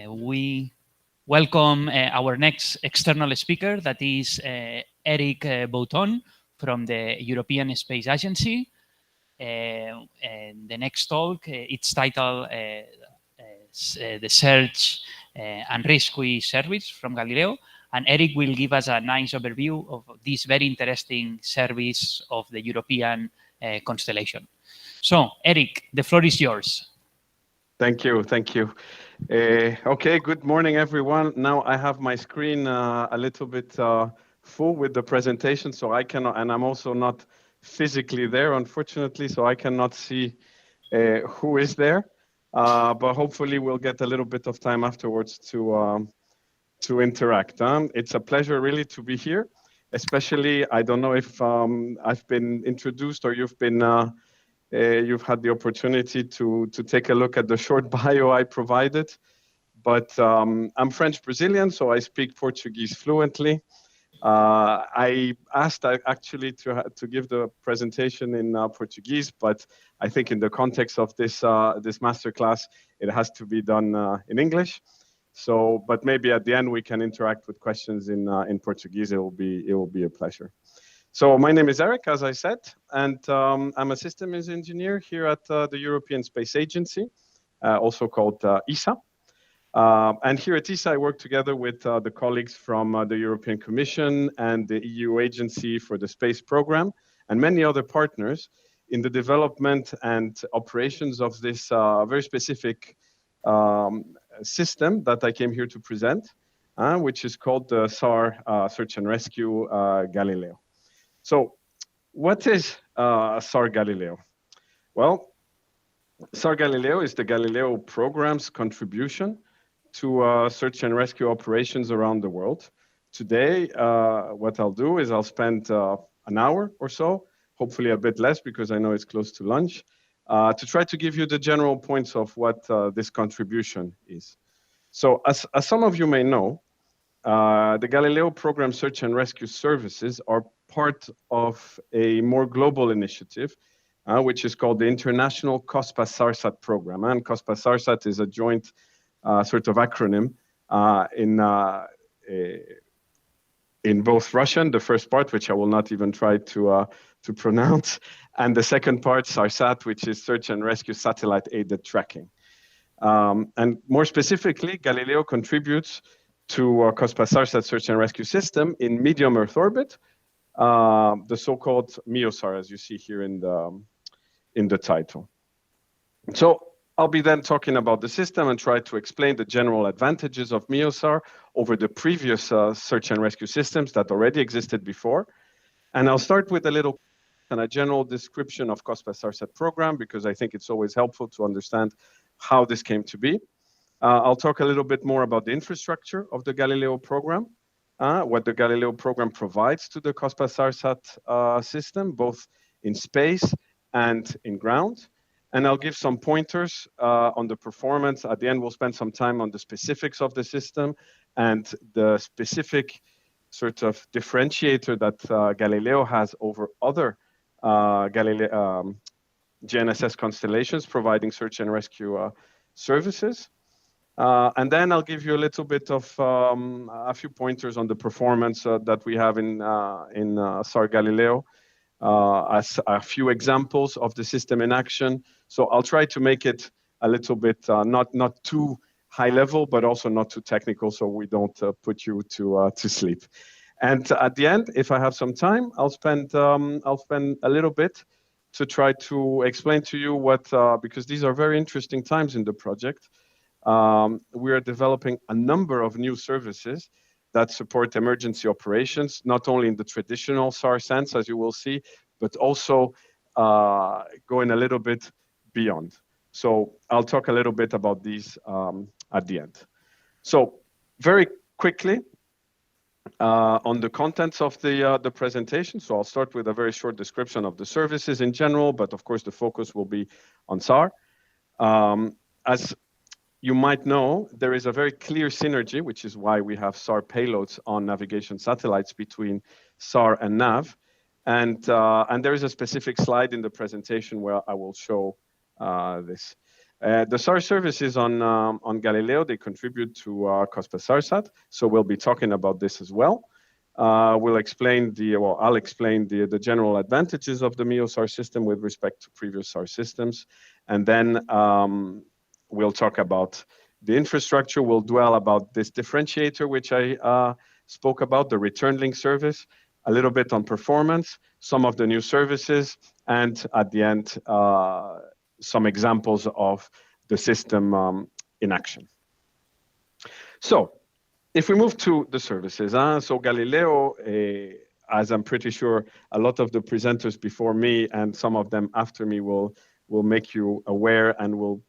we welcome our next external speaker, that is Eric Bouton from the European Space Agency. And the next talk, it's titled The Search and Rescue Service from Galileo. And Eric will give us a nice overview of this very interesting service of the European constellation. So, Eric, the floor is yours. Thank you. Thank you. Okay, good morning, everyone. Now I have my screen a little bit full with the presentation, so I cannot, and I'm also not physically there, unfortunately, so I cannot see who is there. But hopefully we'll get a little bit of time afterwards to interact. It's a pleasure really to be here, especially, I don't know if I've been introduced or you've had the opportunity to take a look at the short bio I provided. But I'm French-Brazilian, so I speak Portuguese fluently. I asked actually to give the presentation in Portuguese, but I think in the context of this masterclass, it has to be done in English. So, but maybe at the end we can interact with questions in Portuguese. It will be a pleasure. So my name is Eric, as I said, and I'm a systems engineer here at the European Space Agency, also called ESA. And here at ESA, I work together with the colleagues from the European Commission and the EU Agency for the Space Program and many other partners in the development and operations of this very specific system that I came here to present, which is called the SAR Search and Rescue Galileo. So what is SAR Galileo? Well, SAR Galileo is the Galileo program's contribution to search and rescue operations around the world. Today, what I'll do is I'll spend an hour or so, hopefully a bit less because I know it's close to lunch, to try to give you the general points of what this contribution is. So as some of you may know, the Galileo program search and rescue services are part of a more global initiative, which is called the International COSPA-SARSAT program. And COSPA-SARSAT is a joint sort of acronym in both Russian, the first part, which I will not even try to pronounce, and the second part, SARSAT, which is Search and Rescue Satellite Aided Tracking. And more specifically, Galileo contributes to COSPA-SARSAT search and rescue system in medium Earth orbit, the so-called MEOSAR, as you see here in the title. So I'll be then talking about the system and try to explain the general advantages of MEOSAR over the previous search and rescue systems that already existed before. And I'll start with a general description of COSPA-SARSAT program, because I think it's always helpful to understand how this came to be. I'll talk a little bit more about the infrastructure of the Galileo program, what the Galileo program provides to the COSPA-SARSAT system, both in space and in ground. And I'll give some pointers on the performance. At the end, we'll spend some time on the specifics of the system and the specific sort of differentiator that Galileo has over other GNSS constellations providing search and rescue services. And then I'll give you a little bit of a few pointers on the performance that we have in SAR Galileo, as a few examples of the system in action. So I'll try to make it a little bit not too high level, but also not too technical, so we don't put you to sleep. And at the end, if I have some time, I'll spend a little bit to try to explain to you what, because these are very interesting times in the project. We are developing a number of new services that support emergency operations, not only in the traditional SAR sense, as you will see, but also going a little bit beyond. So I'll talk a little bit about these at the end. So very quickly on the contents of the presentation. So I'll start with a very short description of the services in general, but of course the focus will be on SAR. As you might know, there is a very clear synergy, which is why we have SAR payloads on navigation satellites between SAR and NAV. And there is a specific slide in the presentation where I will show this. The SAR services on Galileo, they contribute to COSPA-SARSAT, so we'll be talking about this as well. I'll explain the general advantages of the MEOSAR system with respect to previous SAR systems, and then we'll talk about the infrastructure. We'll dwell about this differentiator, which I spoke about, the return link service, a little bit on performance, some of the new services, and at the end, some examples of the system in action. So if we move to the services, so Galileo, as I'm pretty sure a lot of the presenters before me and some of them after me will make you aware and will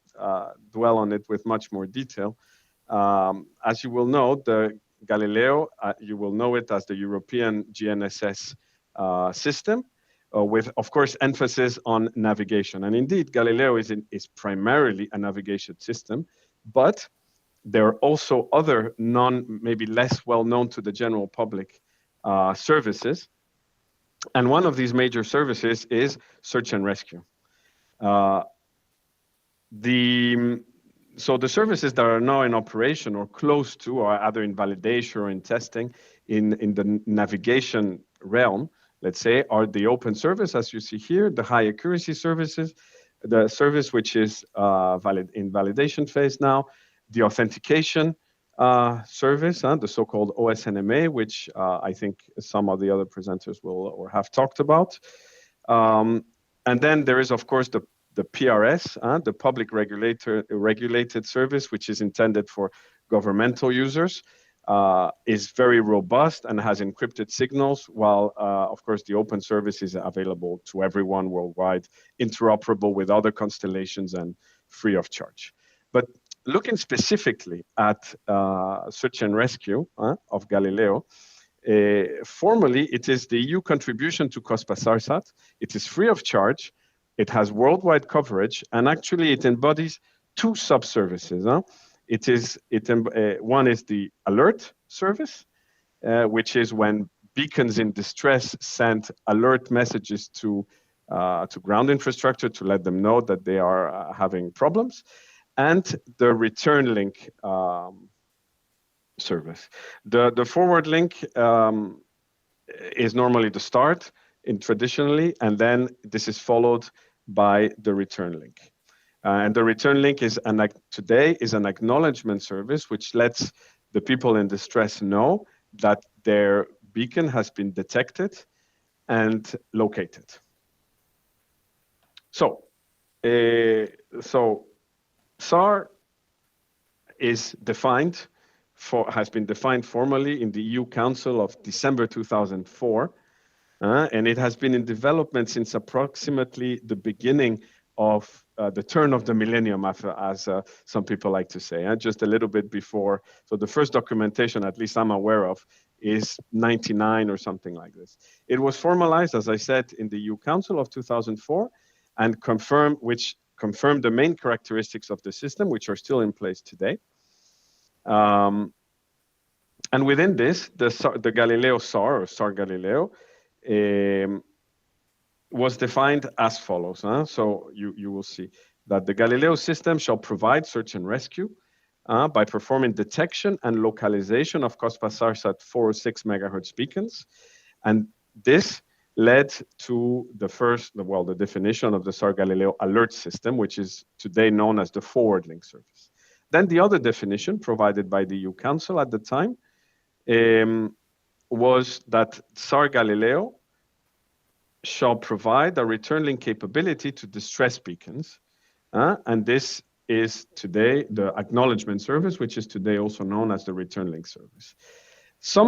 dwell on it with much more detail. As you will know, the Galileo, you will know it as the European GNSS system, with, of course, emphasis on navigation. And indeed, Galileo is primarily a navigation system, but there are also other maybe less well-known to the general public services. And one of these major services is search and rescue. So the services that are now in operation or close to, or either in validation or in testing in the navigation realm, let's say, are the open service, as you see here, the high accuracy services, the service which is in validation phase now, the authentication service, the so-called OSNMA, which I think some of the other presenters will or have talked about. And then there is, of course, the PRS, the public regulated service, which is intended for governmental users, is very robust and has encrypted signals, while, of course, the open service is available to everyone worldwide, interoperable with other constellations and free of charge. But looking specifically at search and rescue of Galileo, formally, it is the EU contribution to COSPA-SARSAT. It is free of charge. It has worldwide coverage, and actually it embodies two sub-services. One is the alert service, which is when beacons in distress send alert messages to ground infrastructure to let them know that they are having problems, and the return link service. The forward link is normally the start traditionally, and then this is followed by the return link. And the return link today is an acknowledgement service which lets the people in distress know that their beacon has been detected and located. So SAR has been defined formally in the EU Council of December 2004. And it has been in development since approximately the beginning of the turn of the millennium, as some people like to say, just a little bit before. So the first documentation, at least I'm aware of, is 99 or something like this. It was formalized, as I said, in the EU Council of 2004 and confirmed the main characteristics of the system, which are still in place today. And within this, the Galileo SAR, or SAR Galileo, was defined as follows. So you will see that the Galileo system shall provide search and rescue by performing detection and localization of COSPA-SARSAT 406 megahertz beacons. And this led to the definition of the SAR Galileo alert system, which is today known as the forward link service. Then the other definition provided by the EU Council at the time was that SAR Galileo shall provide a return link capability to distress beacons. And this is today the acknowledgement service, which is today also known as the return link service. So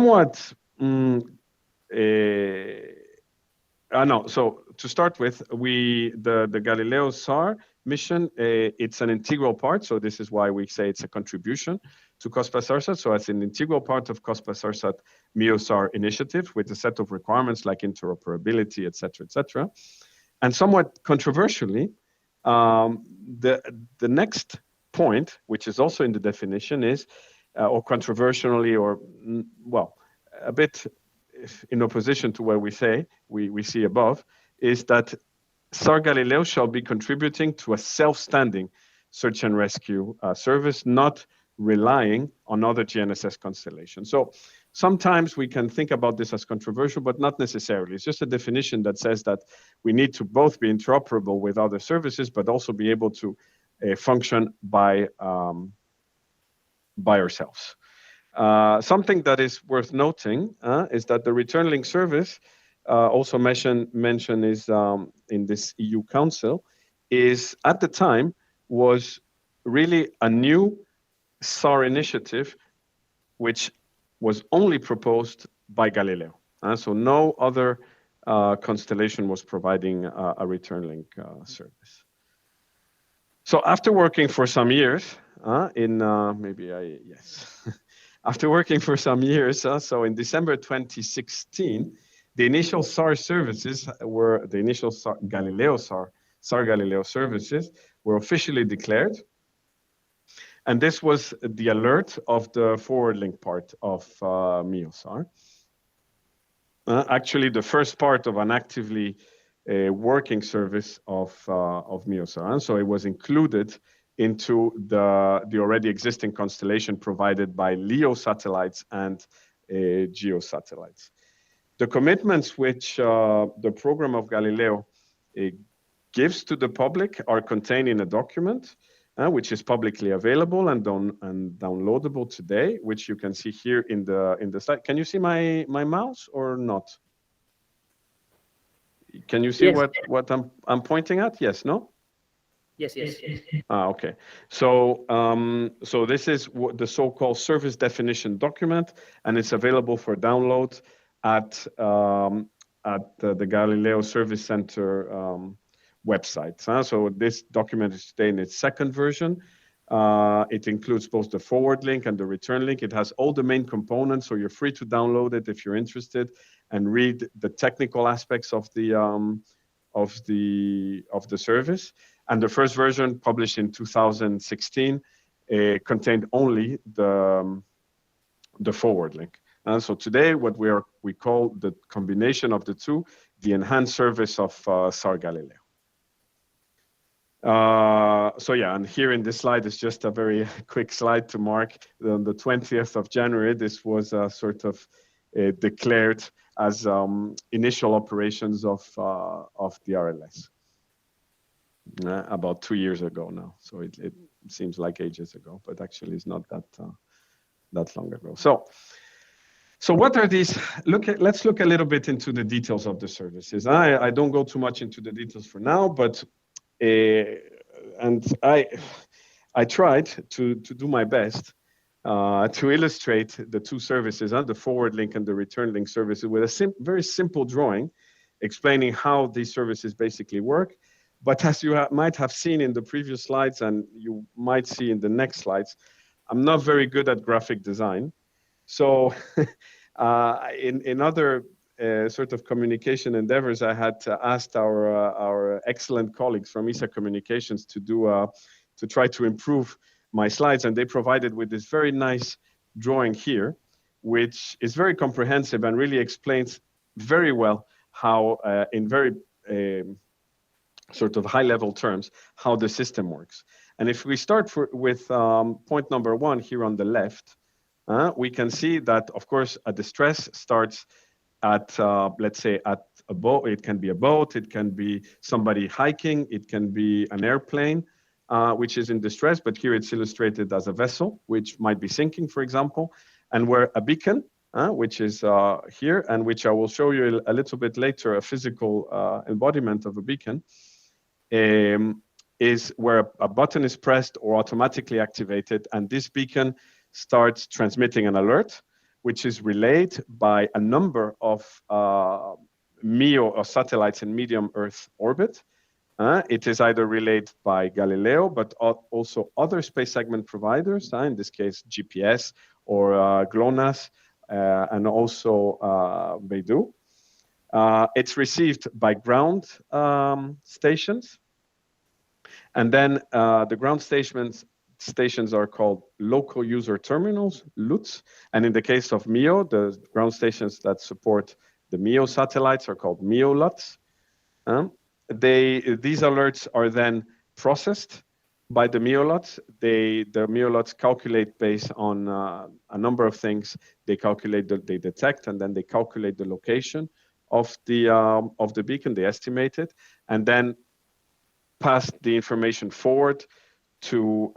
to start with, the Galileo SAR mission, it's an integral part. So this is why we say it's a contribution to COSPA-SARSAT. So it's an integral part of COSPA-SARSAT MEOSAR initiative with a set of requirements like interoperability, et cetera, And somewhat controversially, the next point, which is also in the definition, is, or controversially, or a bit in opposition to what we see above, is that SAR Galileo shall be contributing to a self-standing search and rescue service, not relying on other GNSS constellations. So sometimes we can think about this as controversial, but not necessarily. It's just a definition that says that we need to both be interoperable with other services, but also be able to function by ourselves. Something that is worth noting is that the return link service, also mentioned is in this EU Council, is at the time was really a new SAR initiative, which was only proposed by Galileo. So no other constellation was providing a return link service. So after working for some years, after working for some years, so in December 2016, the initial SAR services were the initial Galileo SAR Galileo services were officially declared. And this was the alert of the forward link part of MEOSAR. Actually, the first part of an actively working service of MEOSAR. And so it was included into the already existing constellation provided by LEO satellites and GEO satellites. The commitments which the program of Galileo gives to the public are contained in a document which is publicly available and downloadable today, which you can see here in the slide. Can you see my mouse or not? Can you see yes. what I'm pointing at? Yes, no? Yes. Okay. So so this is the so-called service definition document, and it's available for download at the Galileo Service Center website. So this document is today in its second version. It includes both the forward link and the return link. It has all the main components, so you're free to download it if you're interested and read the technical aspects of the service. And the first version, published in 2016, contained only the forward link. So today, what we call the combination of the two, the enhanced service of SAR Galileo. So yeah, and here in this slide is just a very quick slide to mark on the 20th of January. This was sort of declared as initial operations of the RLS. About 2 years ago now, so it seems like ages ago, but actually it's not that long ago. So what are these? Let's look a little bit into the details of the services. I don't go too much into the details for now, but and I tried to do my best to illustrate the two services, the forward link and the return link services, with a very simple drawing explaining how these services basically work. But as you might have seen in the previous slides, and you might see in the next slides, I'm not very good at graphic design. So in other sort of communication endeavors, I had asked our excellent colleagues from ESA Communications to try to improve my slides, and they provided with this very nice drawing here, which is very comprehensive and really explains very well how, in very sort of high-level terms, how the system works. And if we start with point number 1 here on the left, we can see that, of course, a distress starts at, let's say, at a boat. It can be a boat, it can be somebody hiking, it can be an airplane, which is in distress, but here it's illustrated as a vessel, which might be sinking, for example, and where a beacon, which is here, and which I will show you a little bit later, a physical embodiment of a beacon, is where a button is pressed or automatically activated, and this beacon starts transmitting an alert, which is relayed by a number of MEO or satellites in medium Earth orbit. It is either relayed by Galileo, but also other space segment providers, in this case GPS or GLONASS, and also Beidou. It's received by ground stations. And then the ground stations are called local user terminals, LUTs. And in the case of MEO, the ground stations that support the MEO satellites are called MEO-LUTs. These alerts are then processed by the MEOLOTs. The MEOLOTs calculate based on a number of things. They calculate, they detect, and then they calculate the location of the beacon. They estimate it, and then pass the information forward to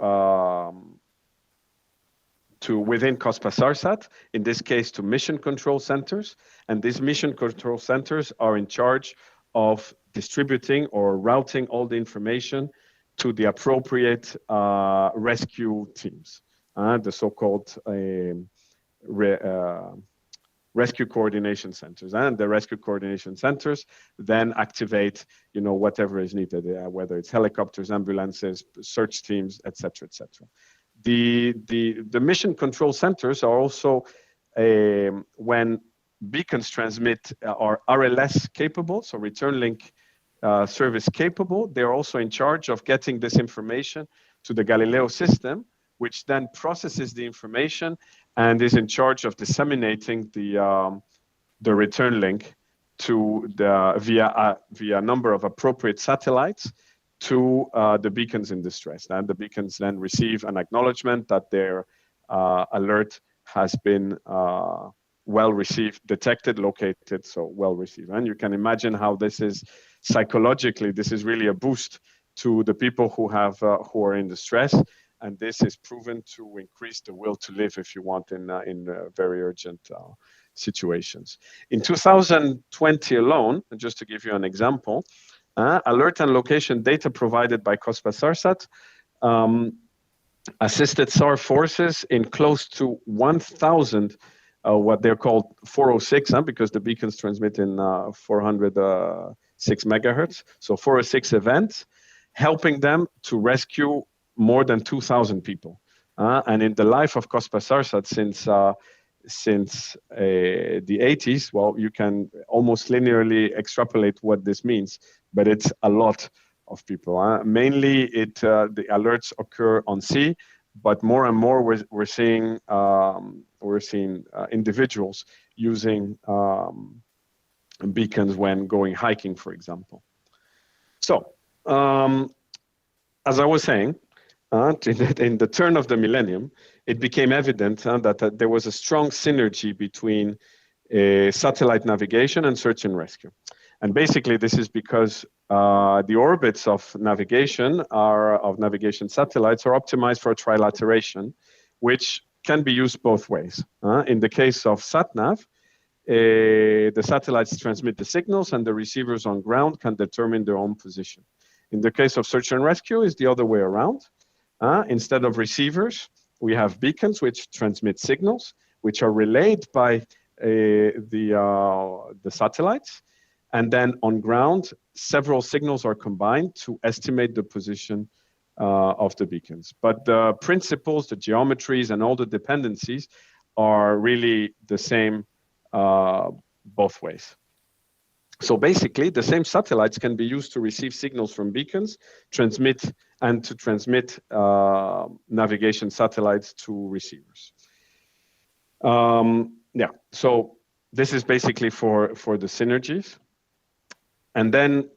within COSPA-SARSAT, in this case to mission control centers. And these mission control centers are in charge of distributing or routing all the information to the appropriate rescue teams, the so-called rescue coordination centers. And the rescue coordination centers then activate, whatever is needed, whether it's helicopters, ambulances, search teams, etc., etc. The mission control centers are also, when beacons transmit, are RLS capable, so return link service capable. They're also in charge of getting this information to the Galileo system, which then processes the information and is in charge of disseminating the return link to via a number of appropriate satellites to the beacons in distress. And the beacons then receive an acknowledgement that their alert has been well received, detected, located, so well received. And you can imagine how this is psychologically, this is really a boost to the people who are in distress. And this is proven to increase the will to live, if you want, in very urgent situations. In 2020 alone, just to give you an example, alert and location data provided by COSPA-SARSAT assisted SAR forces in close to 1,000 what they're called 406, because the beacons transmit in 406 megahertz. So 406 events, helping them to rescue more than 2,000 people. And in the life of COSPA-SARSAT since the 80s, well, you can almost linearly extrapolate what this means, but it's a lot of people. Mainly, the alerts occur on sea, but more and more we're seeing individuals using beacons when going hiking, for example. So, as I was saying, in the turn of the millennium, it became evident that there was a strong synergy between satellite navigation and search and rescue. And basically, this is because the orbits of navigation satellites are optimized for trilateration, which can be used both ways. In the case of SatNav, the satellites transmit the signals and the receivers on ground can determine their own position. In the case of search and rescue, it's the other way around. Instead of receivers, we have beacons which transmit signals, which are relayed by the satellites. And then on ground, several signals are combined to estimate the position of the beacons. But the principles, the geometries, and all the dependencies are really the same both ways. So basically, the same satellites can be used to receive signals from beacons, transmit navigation satellites to receivers. So this is basically for the synergies. And then,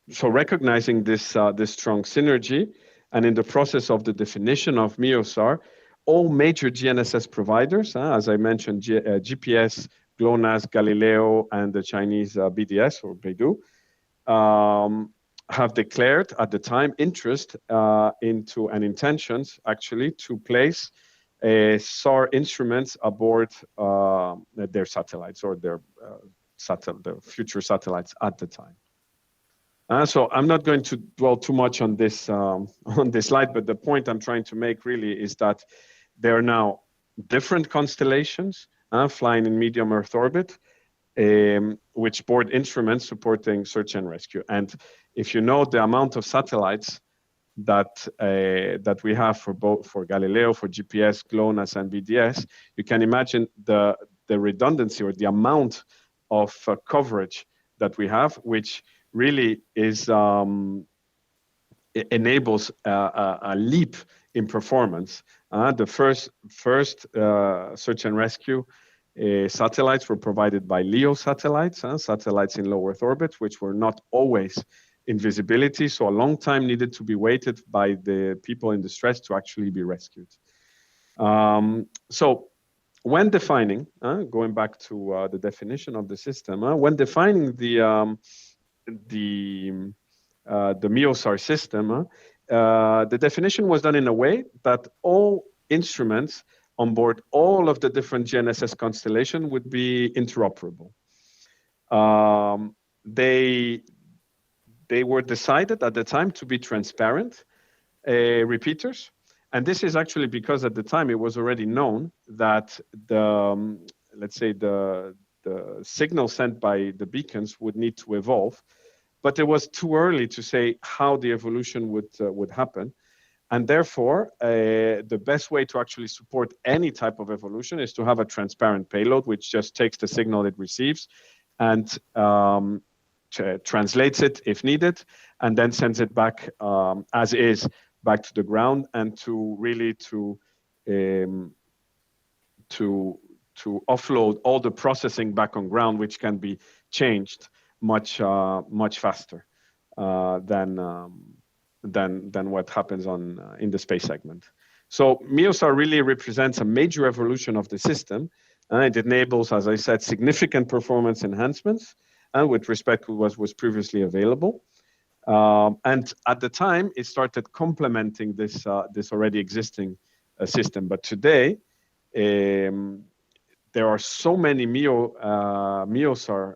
so recognizing this strong synergy, and in the process of the definition of MEOSAR, all major GNSS providers, as I mentioned, GPS, GLONASS, Galileo, and the Chinese BDS or Beidou, have declared at the time interest into and intentions actually to place SAR instruments aboard their satellites or their the future satellites at the time. So I'm not going to dwell too much on this slide, but the point I'm trying to make really is that there are now different constellations flying in medium Earth orbit, which board instruments supporting search and rescue. And if you know the amount of satellites that we have for Galileo, for GPS, GLONASS, and BDS, you can imagine the redundancy or the amount of coverage that we have, which really is enables a leap in performance. The first search and rescue satellites were provided by LEO satellites, satellites in low Earth orbit, which were not always invisibility. So a long time needed to be waited by the people in distress to actually be rescued. So when defining, going back to the definition of the system, when defining the MEOSAR system, the definition was done in a way that all instruments on board all of the different GNSS constellation would be interoperable. They were decided at the time to be transparent repeaters. And this is actually because at the time it was already known that the, let's say the signal sent by the beacons would need to evolve, but it was too early to say how the evolution would happen. And therefore, the best way to actually support any type of evolution is to have a transparent payload, which just takes the signal it receives and translates it if needed, and then sends it back as is back to the ground, and to really to offload all the processing back on ground, which can be changed much faster than what happens in the space segment. So MEOSAR really represents a major evolution of the system. It enables, as I said, significant performance enhancements with respect to what was previously available. And at the time, it started complementing this already existing system. But today, there are so many MEOSAR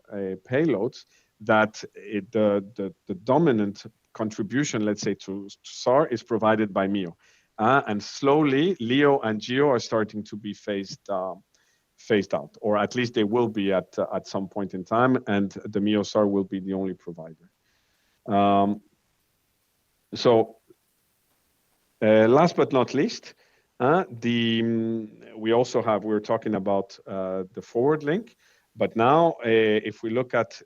payloads that the dominant contribution, let's say, to SAR is provided by MEO. And slowly, LEO and GEO are starting to be phased out, or at least they will be at some point in time, and the MEOSAR will be the only provider. Last but not least, we also have, we're talking about the forward link, but now if we look at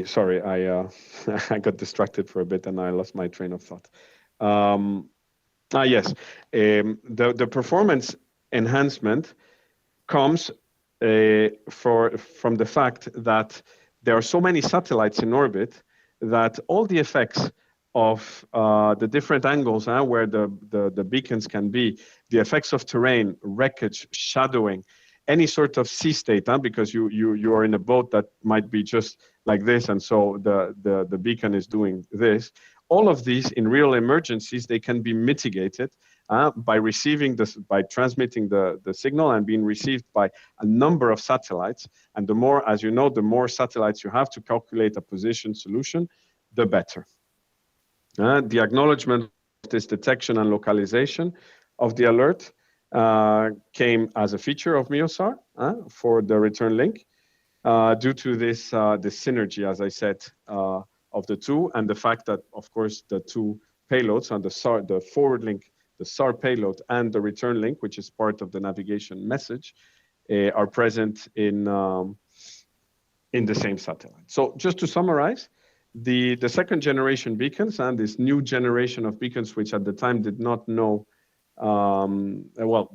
sorry, I got distracted for a bit and I lost my train of thought. Yes, the performance enhancement comes from the fact that there are so many satellites in orbit that all the effects of the different angles where the beacons can be, the effects of terrain, wreckage, shadowing, any sort of sea state, because you are in a boat that might be just like this, and so the beacon is doing this. All of these, in real emergencies, they can be mitigated by transmitting the signal and being received by a number of satellites. And the more, as you know, the more satellites you have to calculate a position solution, the better. The acknowledgement of this detection and localization of the alert came as a feature of MEOSAR for the return link due to this synergy, as I said, of the two, and the fact that, of course, the two payloads on the forward link, the SAR payload, and the return link, which is part of the navigation message, are present in the same satellite. So just to summarize, the second generation beacons and this new generation of beacons, which at the time did not know, well,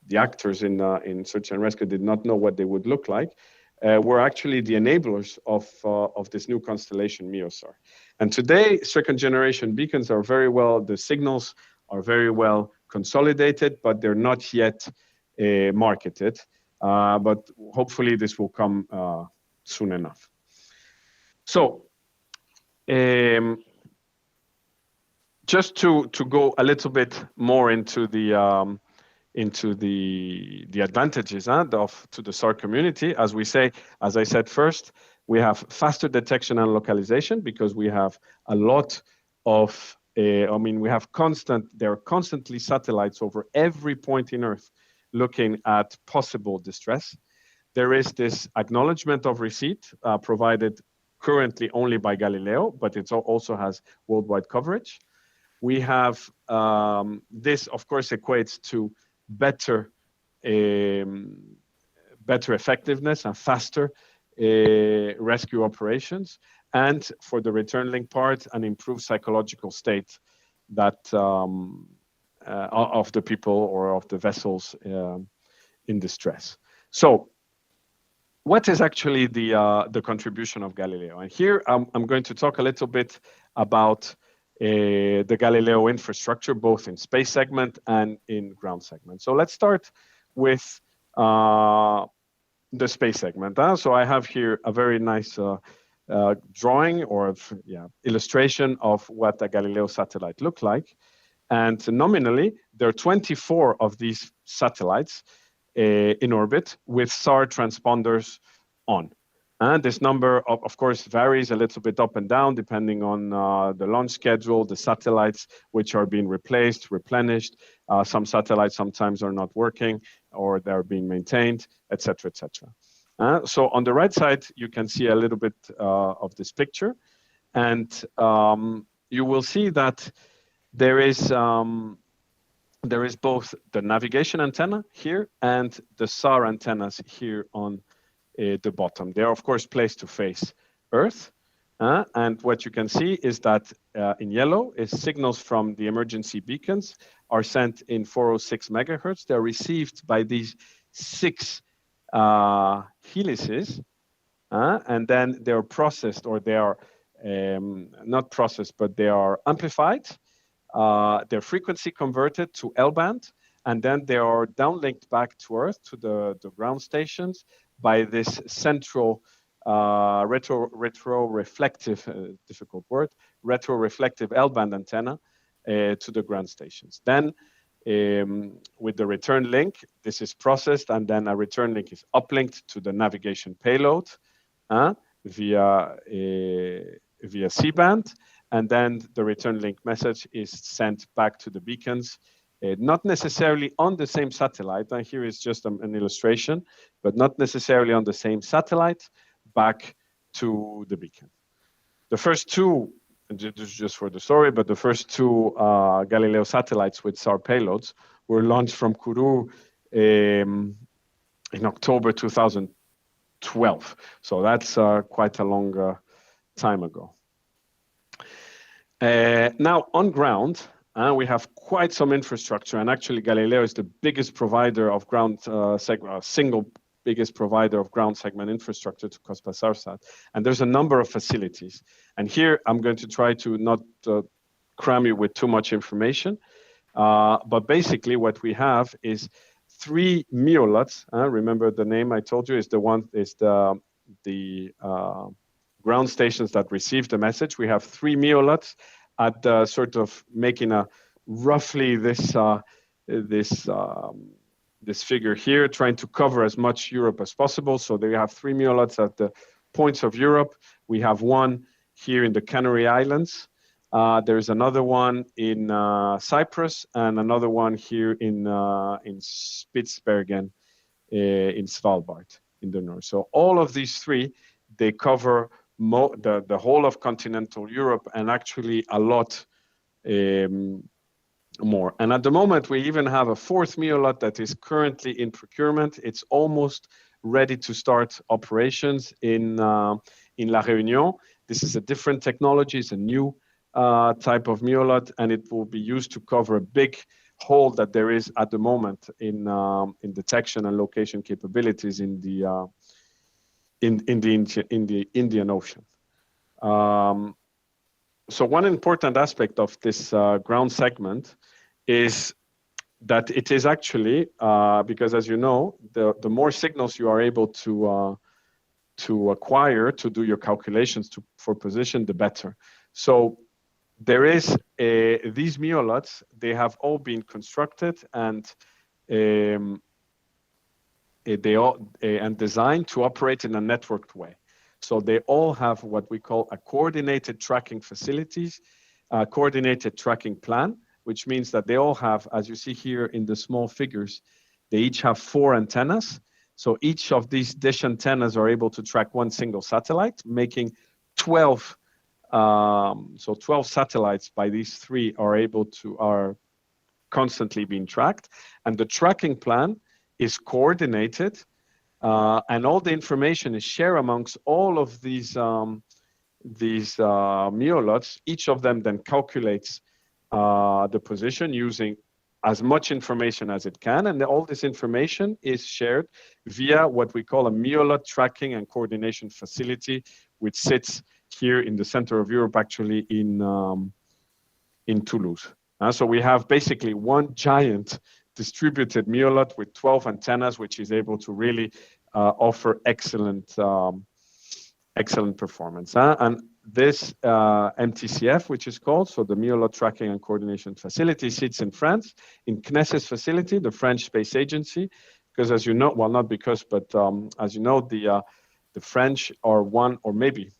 the actors in search and rescue did not know what they would look like, were actually the enablers of this new constellation MEOSAR. And today, second generation beacons are very well, the signals are very well consolidated, but they're not yet marketed. But hopefully this will come soon enough. So just to go a little bit more into the advantages to the SAR community, as I said first, we have faster detection and localization because we have a lot of, there are constantly satellites over every point in Earth looking at possible distress. There is this acknowledgement of receipt provided currently only by Galileo, but it also has worldwide coverage. We have, this of course equates to better effectiveness and faster rescue operations, and for the return link part, an improved psychological state that of the people or of the vessels in distress. So what is actually the contribution of Galileo? And here I'm going to talk a little bit about the Galileo infrastructure, both in space segment and in ground segment. So let's start with the space segment. So I have here a very nice drawing or illustration of what a Galileo satellite looked like. And nominally, there are 24 of these satellites in orbit with SAR transponders on. And this number, of course, varies a little bit up and down depending on the launch schedule, the satellites which are being replaced, replenished. Some satellites sometimes are not working or they're being maintained, et cetera, et cetera. So on the right side, you can see a little bit of this picture. And you will see that there is both the navigation antenna here and the SAR antennas here on the bottom. They are, of course, placed to face Earth. And what you can see is that in yellow is signals from the emergency beacons are sent in 406 megahertz. They're received by these 6 helices, and then they're processed, or they are not processed, but they are amplified. Their frequency converted to L-band, and then they are downlinked back to Earth, to the ground stations, by this central retroreflective, difficult word, retroreflective L-band antenna to the ground stations. Then with the return link, this is processed, and then a return link is uplinked to the navigation payload via C-band. And then the return link message is sent back to the beacons, not necessarily on the same satellite. And here is just an illustration, but not necessarily on the same satellite, back to the beacon. The first 2, just for the story, but the first 2 Galileo satellites with SAR payloads were launched from Kourou in October 2012. So that's quite a long time ago. Now on ground, we have quite some infrastructure, and actually Galileo is the biggest provider of ground segment, single biggest provider of ground segment infrastructure to Cospasarsat. And there's a number of facilities. And here I'm going to try to not cram you with too much information, but basically what we have is 3 MEOLUTs. Remember the name I told you is the ground stations that receive the message. We have 3 MEOLUTs at the sort of making a roughly this figure here, trying to cover as much Europe as possible. So they have 3 MEOLUTs at the points of Europe. We have one here in the Canary Islands. There's another one in Cyprus, and another one here in Spitsbergen in Svalbard in the north. So all of these 3, they cover the whole of continental Europe, and actually a lot more. And at the moment, we even have a 4th MEOLUT that is currently in procurement. It's almost ready to start operations in La Réunion. This is a different technology. It's a new type of MEOLUT, and it will be used to cover a big hole that there is at the moment in detection and location capabilities in the Indian Ocean. So one important aspect of this ground segment is that it is actually, because as you know, the more signals you are able to acquire to do your calculations for position, the better. So there is these MEOLUTs, they have all been constructed and designed to operate in a networked way. So they all have what we call a coordinated tracking facilities, a coordinated tracking plan, which means that they all have, as you see here in the small figures, they each have 4 antennas. So each of these dish antennas are able to track one single satellite, making 12. So 12 satellites by these 3 are constantly being tracked, and the tracking plan is coordinated, and all the information is shared amongst all of these MEOLUTs. Each of them then calculates the position using as much information as it can, and all this information is shared via what we call a MEOLOT tracking and coordination facility, which sits here in the center of Europe, actually in Toulouse. So we have basically one giant distributed MEOLOT with 12 antennas, which is able to really offer excellent performance. And this MTCF, which is called, so the MEOLOT Tracking and Coordination Facility, sits in France, in CNES's facility, the French Space Agency, because as you know, well, not because, but as you know, the French are one, or maybe,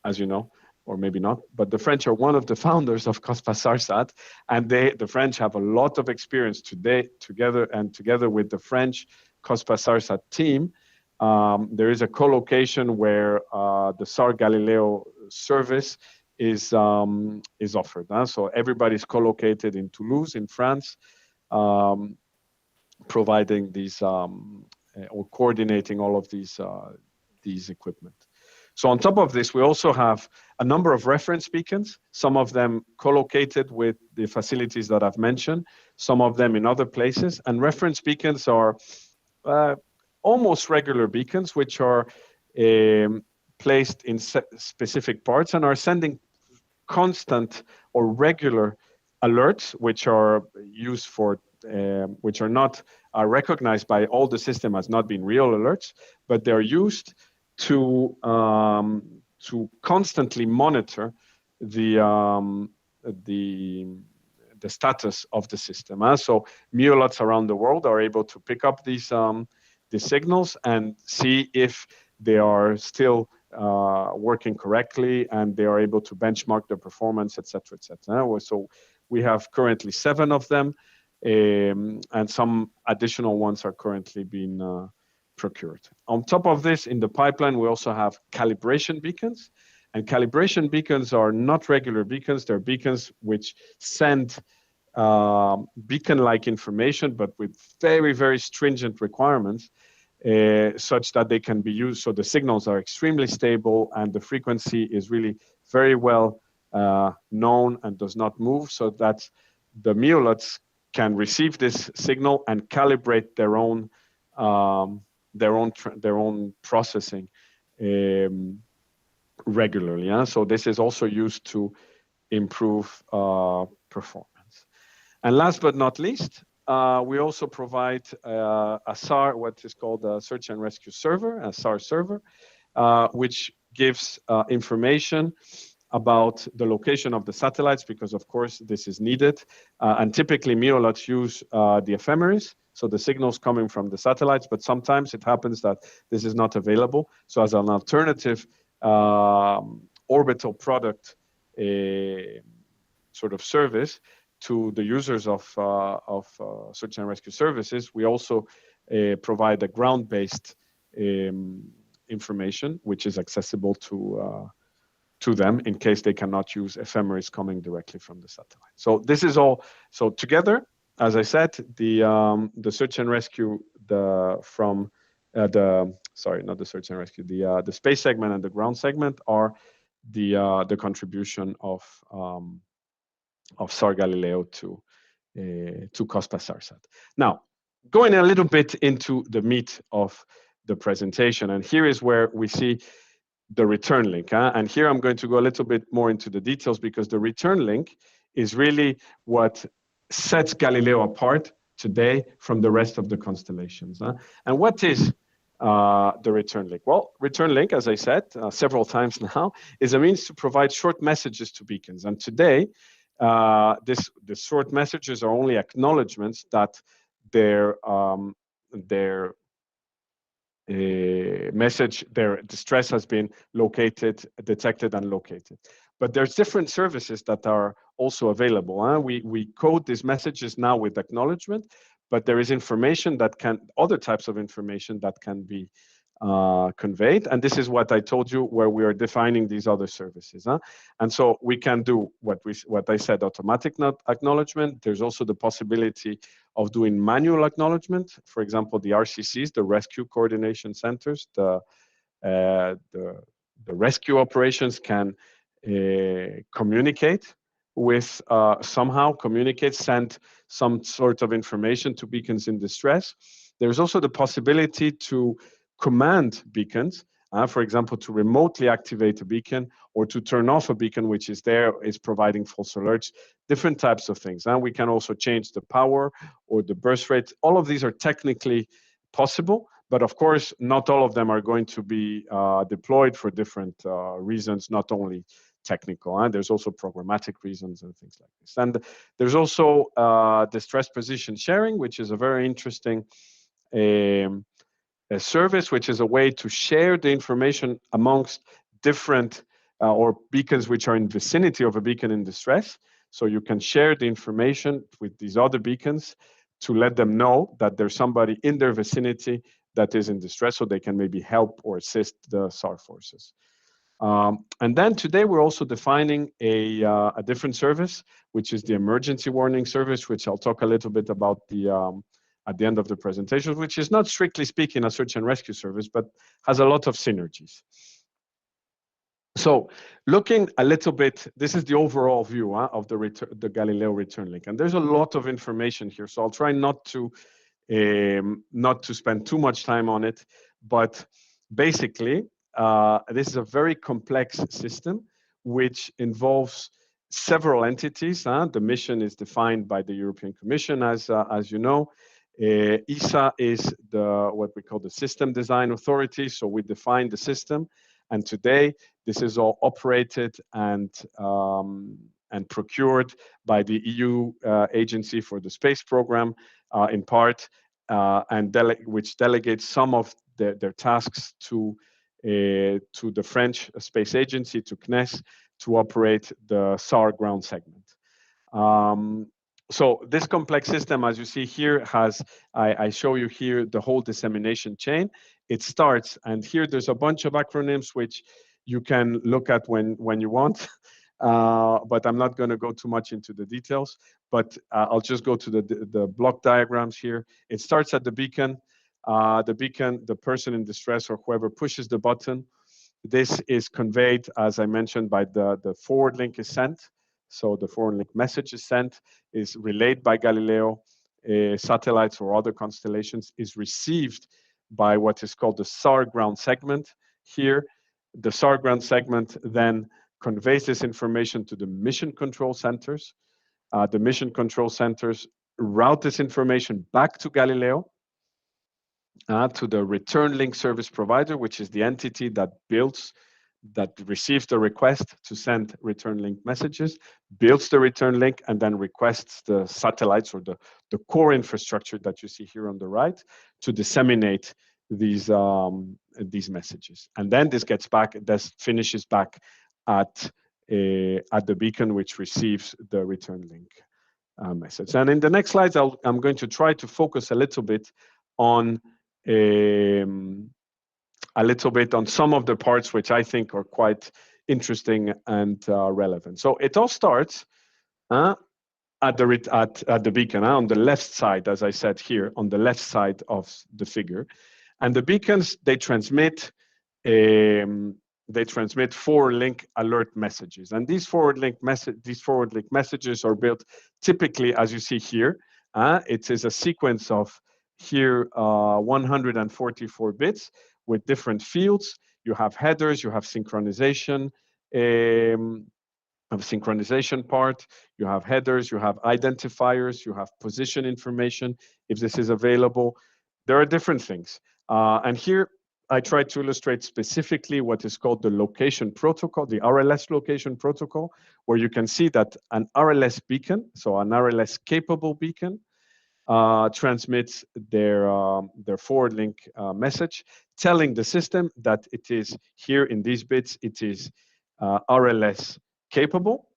as you know, or maybe not, but the French are one of the founders of COSPA-SARSAT, and the French have a lot of experience today, together with the French COSPA-SARSAT team. There is a co-location where the SAR Galileo service is offered. So everybody's co-located in Toulouse, in France, providing these or coordinating all of these equipment. So on top of this, we also have a number of reference beacons, some of them co-located with the facilities that I've mentioned, some of them in other places. And reference beacons are almost regular beacons, which are placed in specific parts and are sending constant or regular alerts, which are used for, which are not recognized by all the system as not being real alerts, but they're used to constantly monitor the status of the system. So MEOLOTs around the world are able to pick up these signals and see if they are still working correctly, and they are able to benchmark their performance, etc., etc. So we have currently 7 of them, and some additional ones are currently being procured. On top of this, in the pipeline, we also have calibration beacons. And calibration beacons are not regular beacons. They're beacons which send beacon-like information, but with very, very stringent requirements, such that they can be used. So the signals are extremely stable, and the frequency is really very well known and does not move, so that the MEOLOTs can receive this signal and calibrate their own processing regularly. So this is also used to improve performance. And last but not least, we also provide a SAR, what is called a search and rescue server, a SAR server, which gives information about the location of the satellites, because of course this is needed. And typically MEOLOTs use the ephemeris, so the signals coming from the satellites, but sometimes it happens that this is not available. So as an alternative orbital product sort of service to the users of search and rescue services, we also provide a ground-based information, which is accessible to them in case they cannot use ephemeris coming directly from the satellite. So this is all. So together, as I said, the search and rescue, the space segment and the ground segment are the contribution of SAR Galileo to COSPA-SARSAT. Now, going a little bit into the meat of the presentation, and here is where we see the return link. And here I'm going to go a little bit more into the details, because the return link is really what sets Galileo apart today from the rest of the constellations. And what is the return link? Well, return link, as I said several times now, is a means to provide short messages to beacons. And today, the short messages are only acknowledgements that their message, their distress has been located, detected, and located. But there's different services that are also available. We code these messages now with acknowledgement, but there is information that other types of information that can be conveyed. And this is what I told you, where we are defining these other services. And so we can do what I said, automatic acknowledgement. There's also the possibility of doing manual acknowledgement. For example, the RCCs, the Rescue Coordination Centers, the rescue operations can communicate with somehow communicate, send some sort of information to beacons in distress. There's also the possibility to command beacons, for example, to remotely activate a beacon or to turn off a beacon which is providing false alerts, different types of things. And we can also change the power or the burst rate. All of these are technically possible, but of course, not all of them are going to be deployed for different reasons, not only technical, and there's also programmatic reasons and things like this. And there's also distress position sharing, which is a very interesting a service, which is a way to share the information amongst different or beacons which are in vicinity of a beacon in distress. So you can share the information with these other beacons to let them know that there's somebody in their vicinity that is in distress, so they can maybe help or assist the SAR forces. And then today we're also defining a different service, which is the emergency warning service, which I'll talk a little bit about at the end of the presentation, which is not strictly speaking a search and rescue service, but has a lot of synergies. So looking a little bit, this is the overall view of the Galileo return link. And there's a lot of information here, so I'll try not to spend too much time on it. But basically, this is a very complex system which involves several entities. The mission is defined by the European Commission, as you know. ESA is what we call the system design authority. So we define the system, and today this is all operated and procured by the EU Agency for the Space Program, in part, which delegates some of their tasks to the French Space Agency, to CNES, to operate the SAR ground segment. So this complex system, as you see here, I show you here the whole dissemination chain. It starts, and here there's a bunch of acronyms which you can look at when you want, but I'm not going to go too much into the details, but I'll just go to the block diagrams here. It starts at the beacon. The person in distress or whoever pushes the button, this is conveyed, as I mentioned, by the forward link is sent. So the forward link message is sent, is relayed by Galileo satellites or other constellations, is received by what is called the SAR ground segment. Here, the SAR ground segment then conveys this information to the mission control centers. The mission control centers route this information back to Galileo, to the return link service provider, which is the entity that receives the request to send return link messages, builds the return link, and then requests the satellites or the core infrastructure that you see here on the right to disseminate these messages. And then this finishes back at the beacon, which receives the return link message. And in the next slides, I'm going to try to focus a little bit on some of the parts which I think are quite interesting and relevant. So it all starts at the beacon, on the left side, as I said here, on the left side of the figure. And the beacons, they transmit forward link alert messages. And these forward link messages are built typically, as you see here. It is a sequence of 144 bits with different fields. You have headers, you have synchronization, part, you have headers, you have identifiers, you have position information, if this is available. There are different things. And here I try to illustrate specifically what is called the location protocol, the RLS location protocol, where you can see that an RLS beacon, so an RLS capable beacon, transmits their forward link message, telling the system that it is here in these bits, it is RLS capable,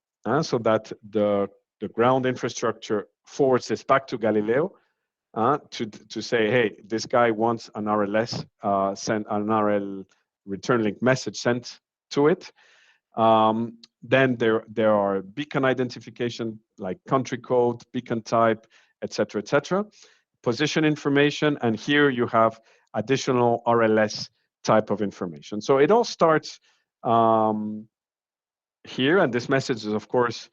so that the ground infrastructure forwards this back to Galileo to say, hey, this guy wants an RLS, send an RL return link message sent to it. Then there are beacon identification, like country code, beacon type, etc., position information, and here you have additional RLS type of information. So it all starts here, and this message is, of course,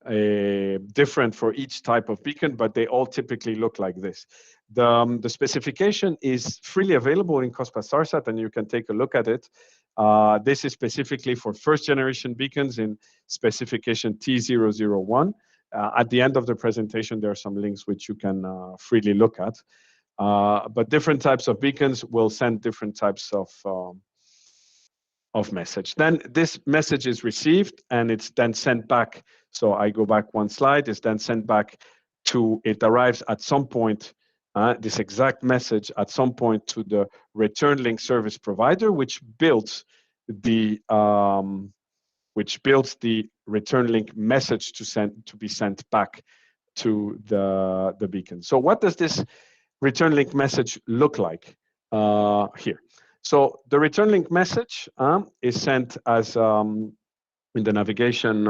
different for each type of beacon, but they all typically look like this. The specification is freely available in COSPAS SARSAT, and you can take a look at it. This is specifically for first generation beacons in specification T001. At the end of the presentation, there are some links which you can freely look at. But different types of beacons will send different types of message. Then this message is received and it's then sent back. So I go back one slide, it's then sent back to, it arrives at some point, this exact message at some point to the return link service provider, which builds the return link message to be sent back to the beacon. So what does this return link message look like here? So the return link message is sent as in the navigation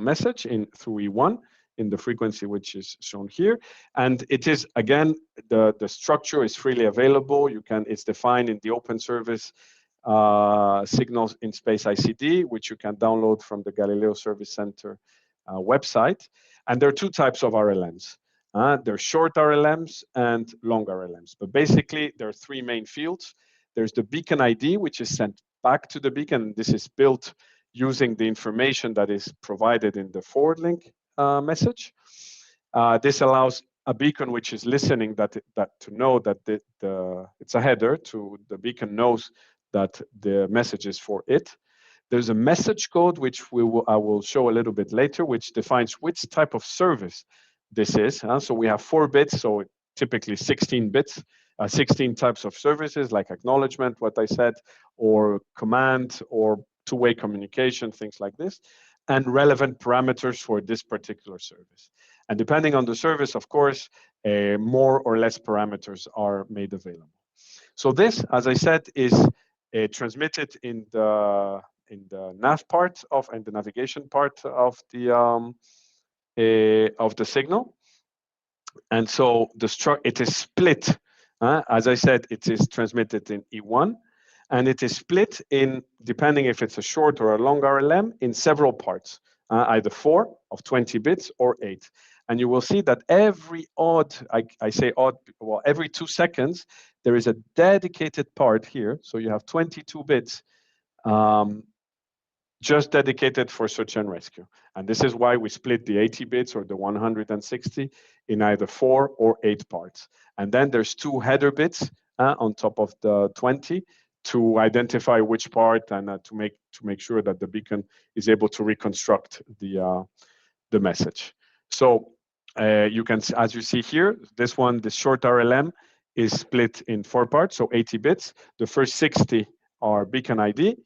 message through E1 in the frequency which is shown here, and it is again the structure is freely available. It's defined in the open service signals in space ICD, which you can download from the Galileo Service Center website. And there are two types of RLMs. There are short RLMs and long RLMs, but basically there are three main fields. There's the beacon ID, which is sent back to the beacon. This is built using the information that is provided in the forward link message. This allows a beacon which is listening to know that it's a header to the beacon knows that the message is for it. There's a message code which I will show a little bit later, which defines which type of service this is. So we have 4 bits, so typically 16 bits. 16 types of services like acknowledgement, what I said, or command, or two-way communication, things like this, and relevant parameters for this particular service. And depending on the service, of course, more or less parameters are made available. So this, as I said, is transmitted in the nav part and the navigation part of the signal. And so it is split. As I said, it is transmitted in E1, and it is split in, depending if it's a short or a long RLM, in several parts, either 4 of 20 bits or 8. And you will see that every I say odd, well, every 2 seconds, there is a dedicated part here. So you have 22 bits just dedicated for search and rescue. And this is why we split the 80 bits or the 160 in either 4 or 8 parts. And then there's 2 header bits on top of the 20 to identify which part and to make sure that the beacon is able to reconstruct the message. So you can, as you see here, this short RLM is split in 4 parts, so 80 bits. The first 60 are beacon ID,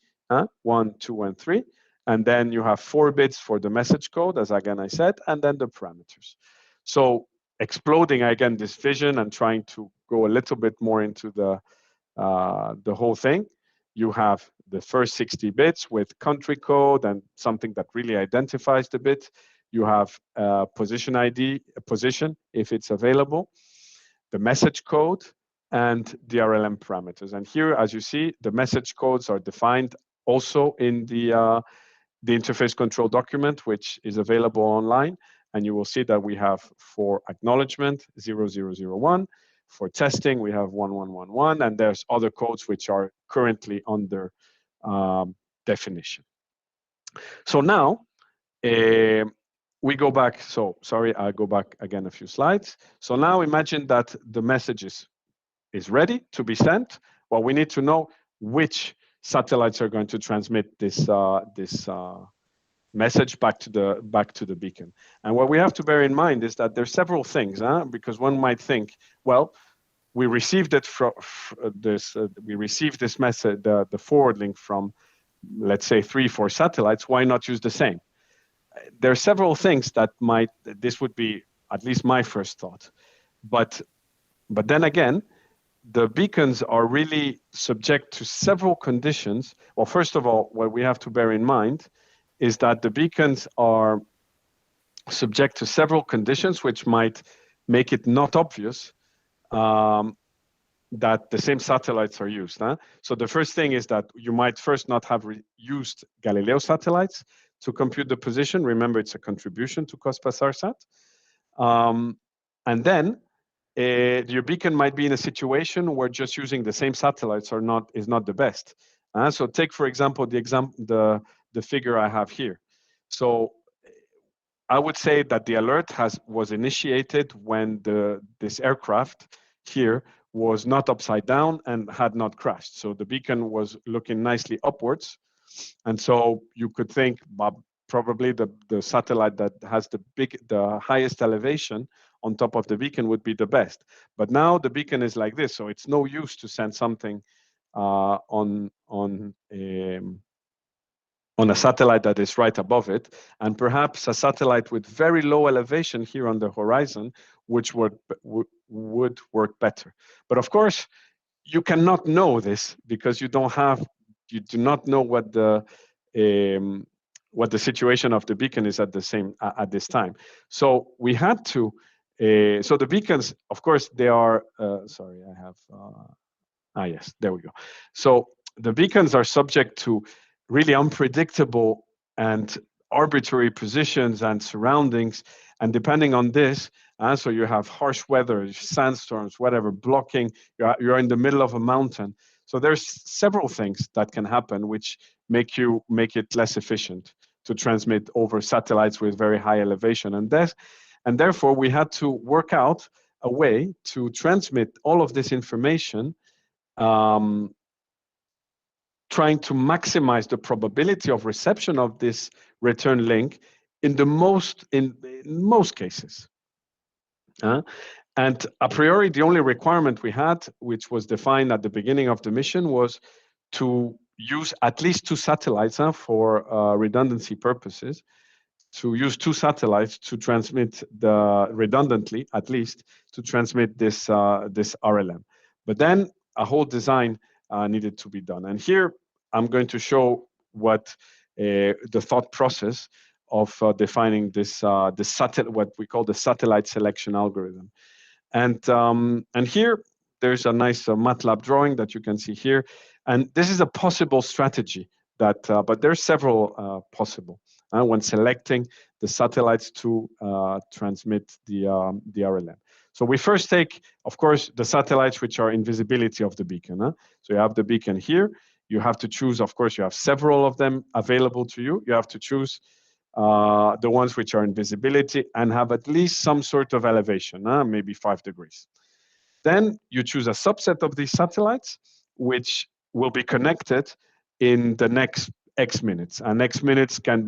1, 2, and 3. And then you have 4 bits for the message code, as again I said, and then the parameters. So exploding again this vision and trying to go a little bit more into the whole thing, you have the first 60 bits with country code and something that really identifies the bit. You have position ID, position if it's available, the message code, and the RLM parameters. And here, as you see, the message codes are defined also in the interface control document, which is available online. And you will see that we have for acknowledgement 0001, for testing we have 1111, and there's other codes which are currently under definition. So now we go back. So sorry, I'll go back again a few slides. So now imagine that the message is ready to be sent. Well, we need to know which satellites are going to transmit this message back to the beacon. And what we have to bear in mind is that there's several things, because one might think, well, we received it from we received this message, the forward link from, let's say, 3-4 satellites. Why not use the same? There are several things that this would be at least my first thought, but then again, the beacons are really subject to several conditions. Well, first of all, what we have to bear in mind is that the beacons are subject to several conditions which might make it not obvious that the same satellites are used. So the first thing is that you might first not have used Galileo satellites to compute the position. Remember, it's a contribution to COSPAS-RSAT. And then your beacon might be in a situation where just using the same satellites is not the best. So take, for example, the figure I have here. So I would say that the alert was initiated when this aircraft here was not upside down and had not crashed. So the beacon was looking nicely upwards. And so you could think, Bob, probably the satellite that has the highest elevation on top of the beacon would be the best. But now the beacon is like this, so it's no use to send something on a satellite that is right above it, and perhaps a satellite with very low elevation here on the horizon, which would work better. But of course, you cannot know this because you do not know what the situation of the beacon is at this time. So we had to. So the beacons, of course, they are. Sorry, I have. Yes, there we go. So the beacons are subject to really unpredictable and arbitrary positions and surroundings, and depending on this, so you have harsh weather, sandstorms, whatever, blocking. You're in the middle of a mountain. So there's several things that can happen which make it less efficient to transmit over satellites with very high elevation, and therefore we had to work out a way to transmit all of this information, trying to maximize the probability of reception of this return link in most cases. And a priori, the only requirement we had, which was defined at the beginning of the mission, was to use at least 2 satellites for redundancy purposes, to use 2 satellites to transmit redundantly, at least, to transmit this RLM. But then a whole design needed to be done. And here I'm going to show what the thought process of defining this what we call the satellite selection algorithm. And here there's a nice MATLAB drawing that you can see here. And this is a possible strategy but there's several possible when selecting the satellites to transmit the RLM. So we first take, of course, the satellites which are in visibility of the beacon. So you have the beacon here. You have to choose, of course, you have several of them available to you. You have to choose the ones which are in visibility and have at least some sort of elevation, maybe 5 degrees. Then you choose a subset of these satellites, which will be connected in the next X minutes. And X minutes can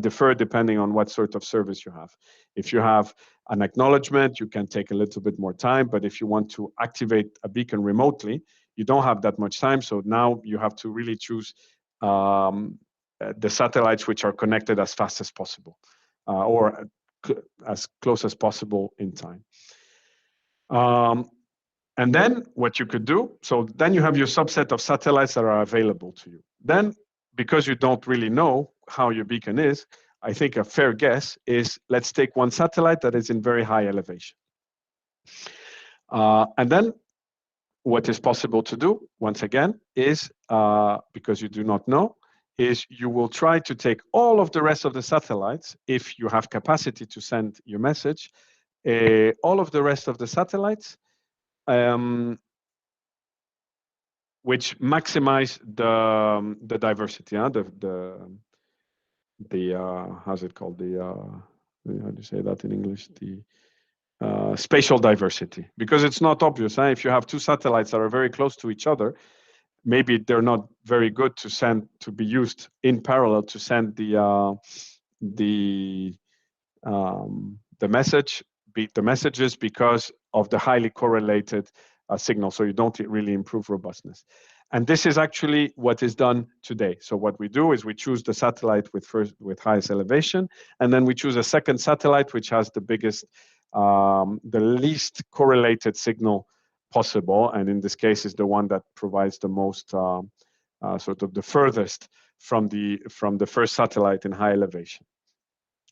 differ depending on what sort of service you have. If you have an acknowledgement, you can take a little bit more time. But if you want to activate a beacon remotely, you don't have that much time. So now you have to really choose the satellites which are connected as fast as possible or as close as possible in time. And then what you could do, so then you have your subset of satellites that are available to you. Then, because you don't really know how your beacon is, I think a fair guess is, let's take one satellite that is in very high elevation. And then what is possible to do, once again, is, because you do not know, is you will try to take all of the rest of the satellites, if you have capacity to send your message, all of the rest of the satellites, which maximize the diversity, how's it called? How do you say that in English? The spatial diversity, because it's not obvious. If you have 2 satellites that are very close to each other, maybe they're not very good to be used in parallel to send the messages because of the highly correlated signal. So you don't really improve robustness. And this is actually what is done today. So what we do is we choose the satellite with highest elevation, and then we choose a second satellite which has the biggest, the least correlated signal possible. And in this case is the one that provides the most, sort of the furthest from the first satellite in high elevation.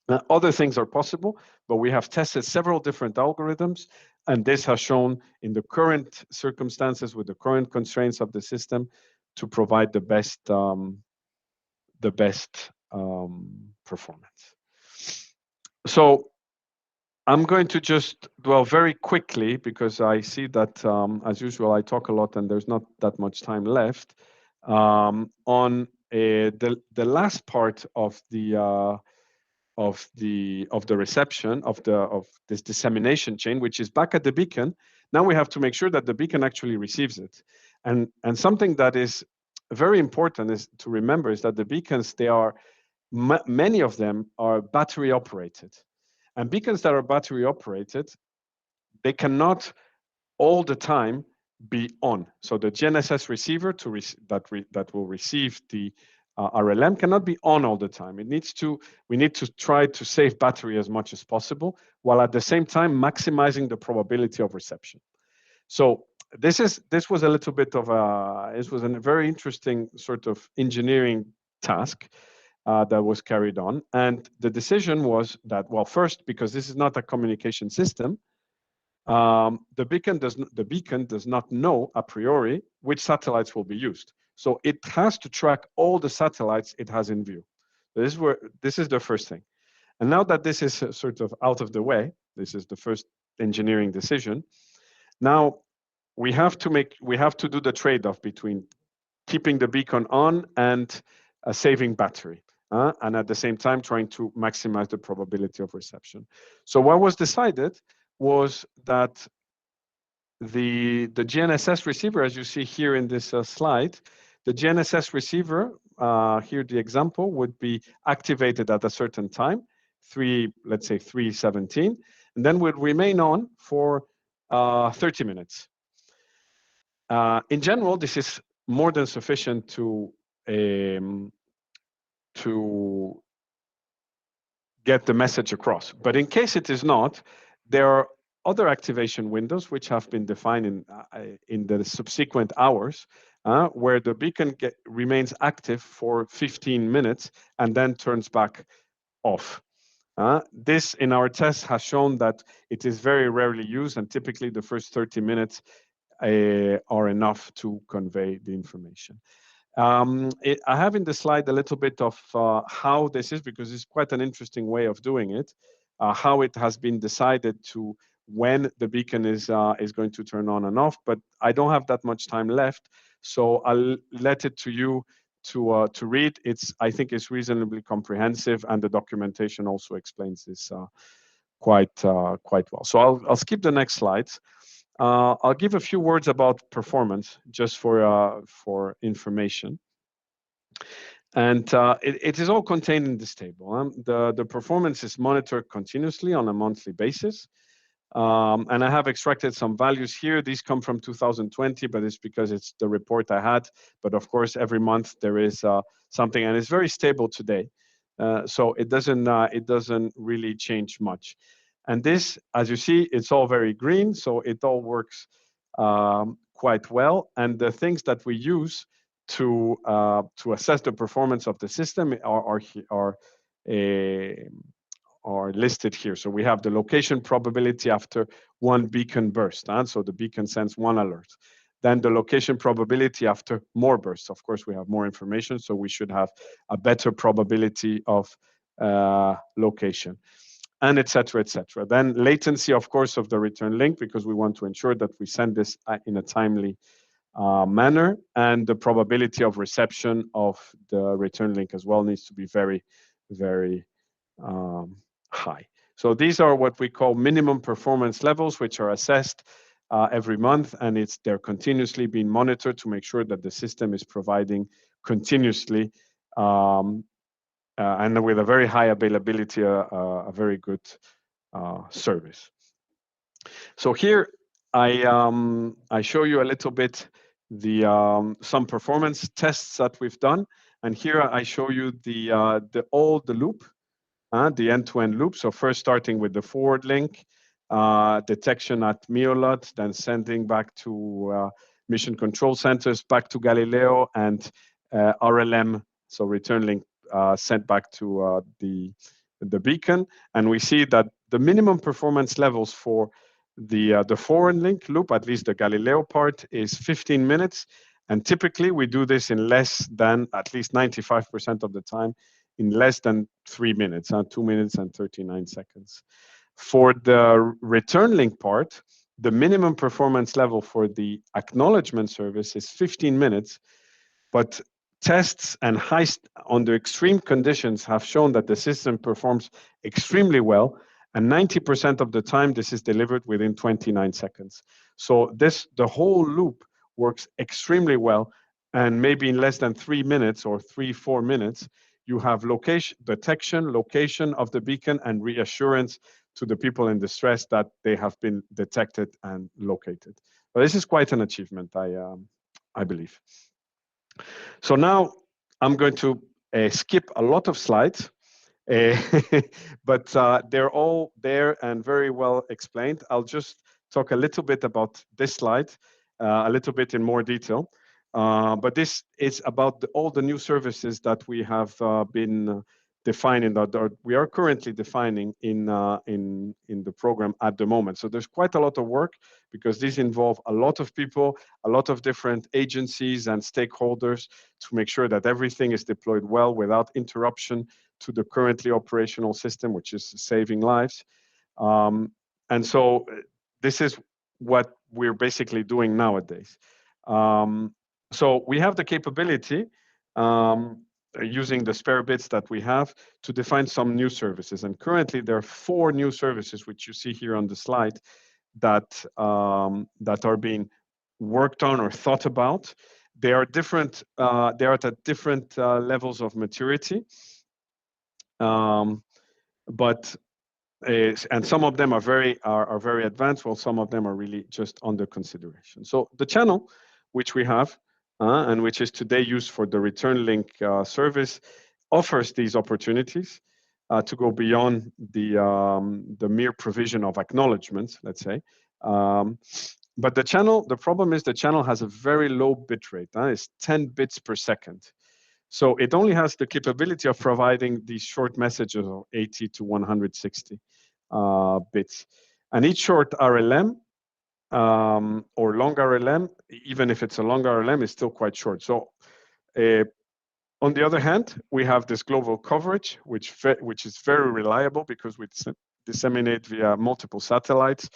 Now, other things are possible, but we have tested several different algorithms, and this has shown in the current circumstances with the current constraints of the system to provide the best performance. So I'm going to just dwell very quickly because I see that, as usual, I talk a lot and there's not that much time left, on the last part of the reception of this dissemination chain, which is back at the beacon. Now we have to make sure that the beacon actually receives it, and something that is very important is to remember is that the beacons, they are many of them are battery operated, and beacons that are battery operated, they cannot all the time be on. So the GNSS receiver that will receive the RLM cannot be on all the time. We need to try to save battery as much as possible, while at the same time maximizing the probability of reception. So this was a little bit of this was a very interesting sort of engineering task that was carried on. And the decision was that, well, first, because this is not a communication system, the beacon does not know a priori which satellites will be used. So it has to track all the satellites it has in view. This is the first thing. And now that this is sort of out of the way, this is the first engineering decision. Now we have to do the trade-off between keeping the beacon on and saving battery. And at the same time trying to maximize the probability of reception. So what was decided was that the GNSS receiver, as you see here in this slide, the GNSS receiver, here the example, would be activated at a certain time, let's say 3:17, and then would remain on for 30 minutes. In general, this is more than sufficient to get the message across. But in case it is not, there are other activation windows which have been defined in the subsequent hours, where the beacon remains active for 15 minutes and then turns back off. This in our test has shown that it is very rarely used, and typically the first 30 minutes are enough to convey the information. I have in the slide a little bit of how this is, because it's quite an interesting way of doing it, how it has been decided to when the beacon is going to turn on and off, but I don't have that much time left, so I'll let it to you to read. I think it's reasonably comprehensive, and the documentation also explains this quite well. So I'll skip the next slides. I'll give a few words about performance just for information. And it is all contained in this table. The performance is monitored continuously on a monthly basis. And I have extracted some values here. These come from 2020, but it's because it's the report I had. But of course, every month there is something, and it's very stable today. So it doesn't really change much. And this, as you see, it's all very green, so it all works quite well. And the things that we use to assess the performance of the system are listed here. So we have the location probability after one beacon burst. So the beacon sends one alert. Then the location probability after more bursts. Of course, we have more information, so we should have a better probability of location, and et cetera, et cetera. Then latency, of course, of the return link, because we want to ensure that we send this in a timely manner, and the probability of reception of the return link as well needs to be very, very high. So these are what we call minimum performance levels, which are assessed every month, and they're continuously being monitored to make sure that the system is providing continuously and with a very high availability, a very good service. So here I show you a little bit some performance tests that we've done, and here I show you the loop, the end-to-end loop. So first starting with the forward link, detection at MEOLOT, then sending back to mission control centers, back to Galileo, and RLM, so return link sent back to the beacon. And we see that the minimum performance levels for the forward link loop, at least the Galileo part, is 15 minutes. And typically we do this in less than, at least 95% of the time, in less than 3 minutes, 2 minutes and 39 seconds. For the return link part, the minimum performance level for the acknowledgement service is 15 minutes, but tests and under extreme conditions have shown that the system performs extremely well, and 90% of the time this is delivered within 29 seconds. So the whole loop works extremely well, and maybe in less than 3 minutes or 4 minutes, you have location detection, location of the beacon, and reassurance to the people in distress that they have been detected and located. But this is quite an achievement, I believe. So now I'm going to skip a lot of slides, but they're all there and very well explained. I'll just talk a little bit about this slide, a little bit in more detail. But this is about all the new services that we have been defining, that we are currently defining in the program at the moment. So there's quite a lot of work because these involve a lot of people, a lot of different agencies and stakeholders to make sure that everything is deployed well without interruption to the currently operational system, which is saving lives. And so this is what we're basically doing nowadays. So we have the capability, using the spare bits that we have, to define some new services. And currently there are 4 new services, which you see here on the slide, that are being worked on or thought about. They are different. They are at different levels of maturity, but and some of them are very advanced, while some of them are really just under consideration. So the channel, which we have, and which is today used for the return link service, offers these opportunities to go beyond the mere provision of acknowledgements, let's say. But the problem is the channel has a very low bit rate. It's 10 bits per second. So it only has the capability of providing these short messages of 80 to 160 bits. And each short RLM or long RLM, even if it's a long RLM, is still quite short. So on the other hand, we have this global coverage, which is very reliable because we disseminate via multiple satellites.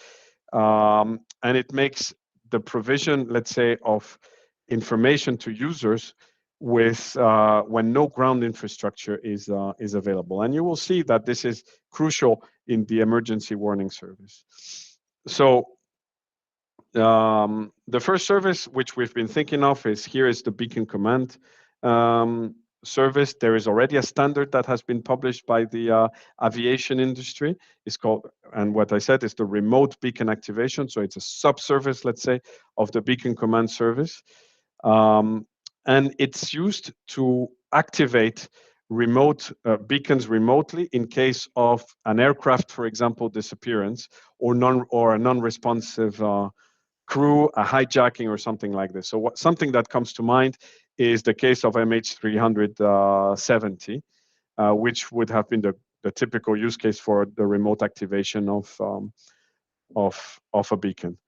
And it makes the provision, let's say, of information to users with when no ground infrastructure is available. And you will see that this is crucial in the emergency warning service. So the first service which we've been thinking of is the beacon command service. There is already a standard that has been published by the aviation industry. It's called, and what I said is the remote beacon activation. So it's a sub-service, let's say, of the beacon command service. And it's used to activate remote beacons remotely in case of an aircraft, for example, disappearance, or a non-responsive crew, a hijacking, or something like this. So something that comes to mind is the case of MH370, which would have been the typical use case for the remote activation of a beacon.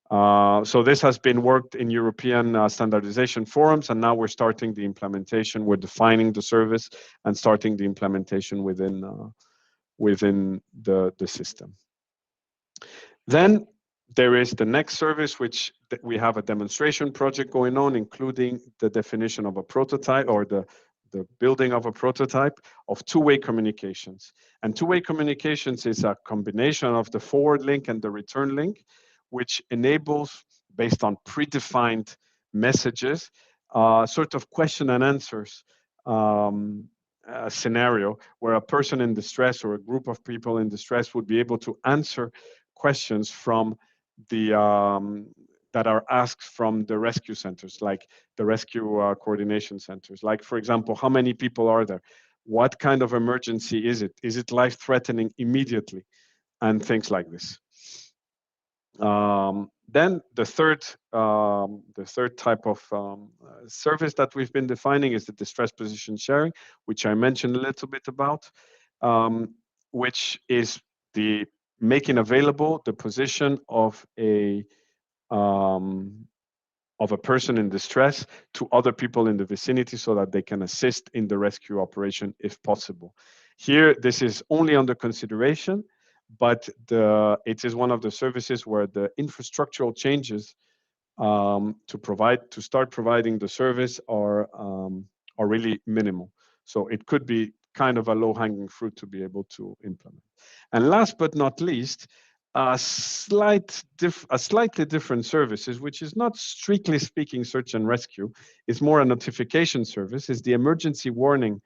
So this has been worked in European standardization forums, and now we're starting the implementation. We're defining the service and starting the implementation within the system. Then there is the next service, which we have a demonstration project going on, including the definition of a prototype, or the building of a prototype of two-way communications. And two-way communications is a combination of the forward link and the return link, which enables, based on predefined messages, sort of question and answers scenario where a person in distress or a group of people in distress would be able to answer questions from the that are asked from the rescue centers, like the rescue coordination centers. Like, for example, how many people are there? What kind of emergency is it? Is it life-threatening immediately? And things like this. Then the third type of service that we've been defining is the distress position sharing, which I mentioned a little bit about, which is the making available the position of a of a person in distress to other people in the vicinity so that they can assist in the rescue operation if possible. Here, this is only under consideration, but it is one of the services where the infrastructural changes to start providing the service are really minimal. So it could be kind of a low-hanging fruit to be able to implement. And last but not least, a slightly different services, which is not strictly speaking search and rescue, is more a notification service, is the emergency warning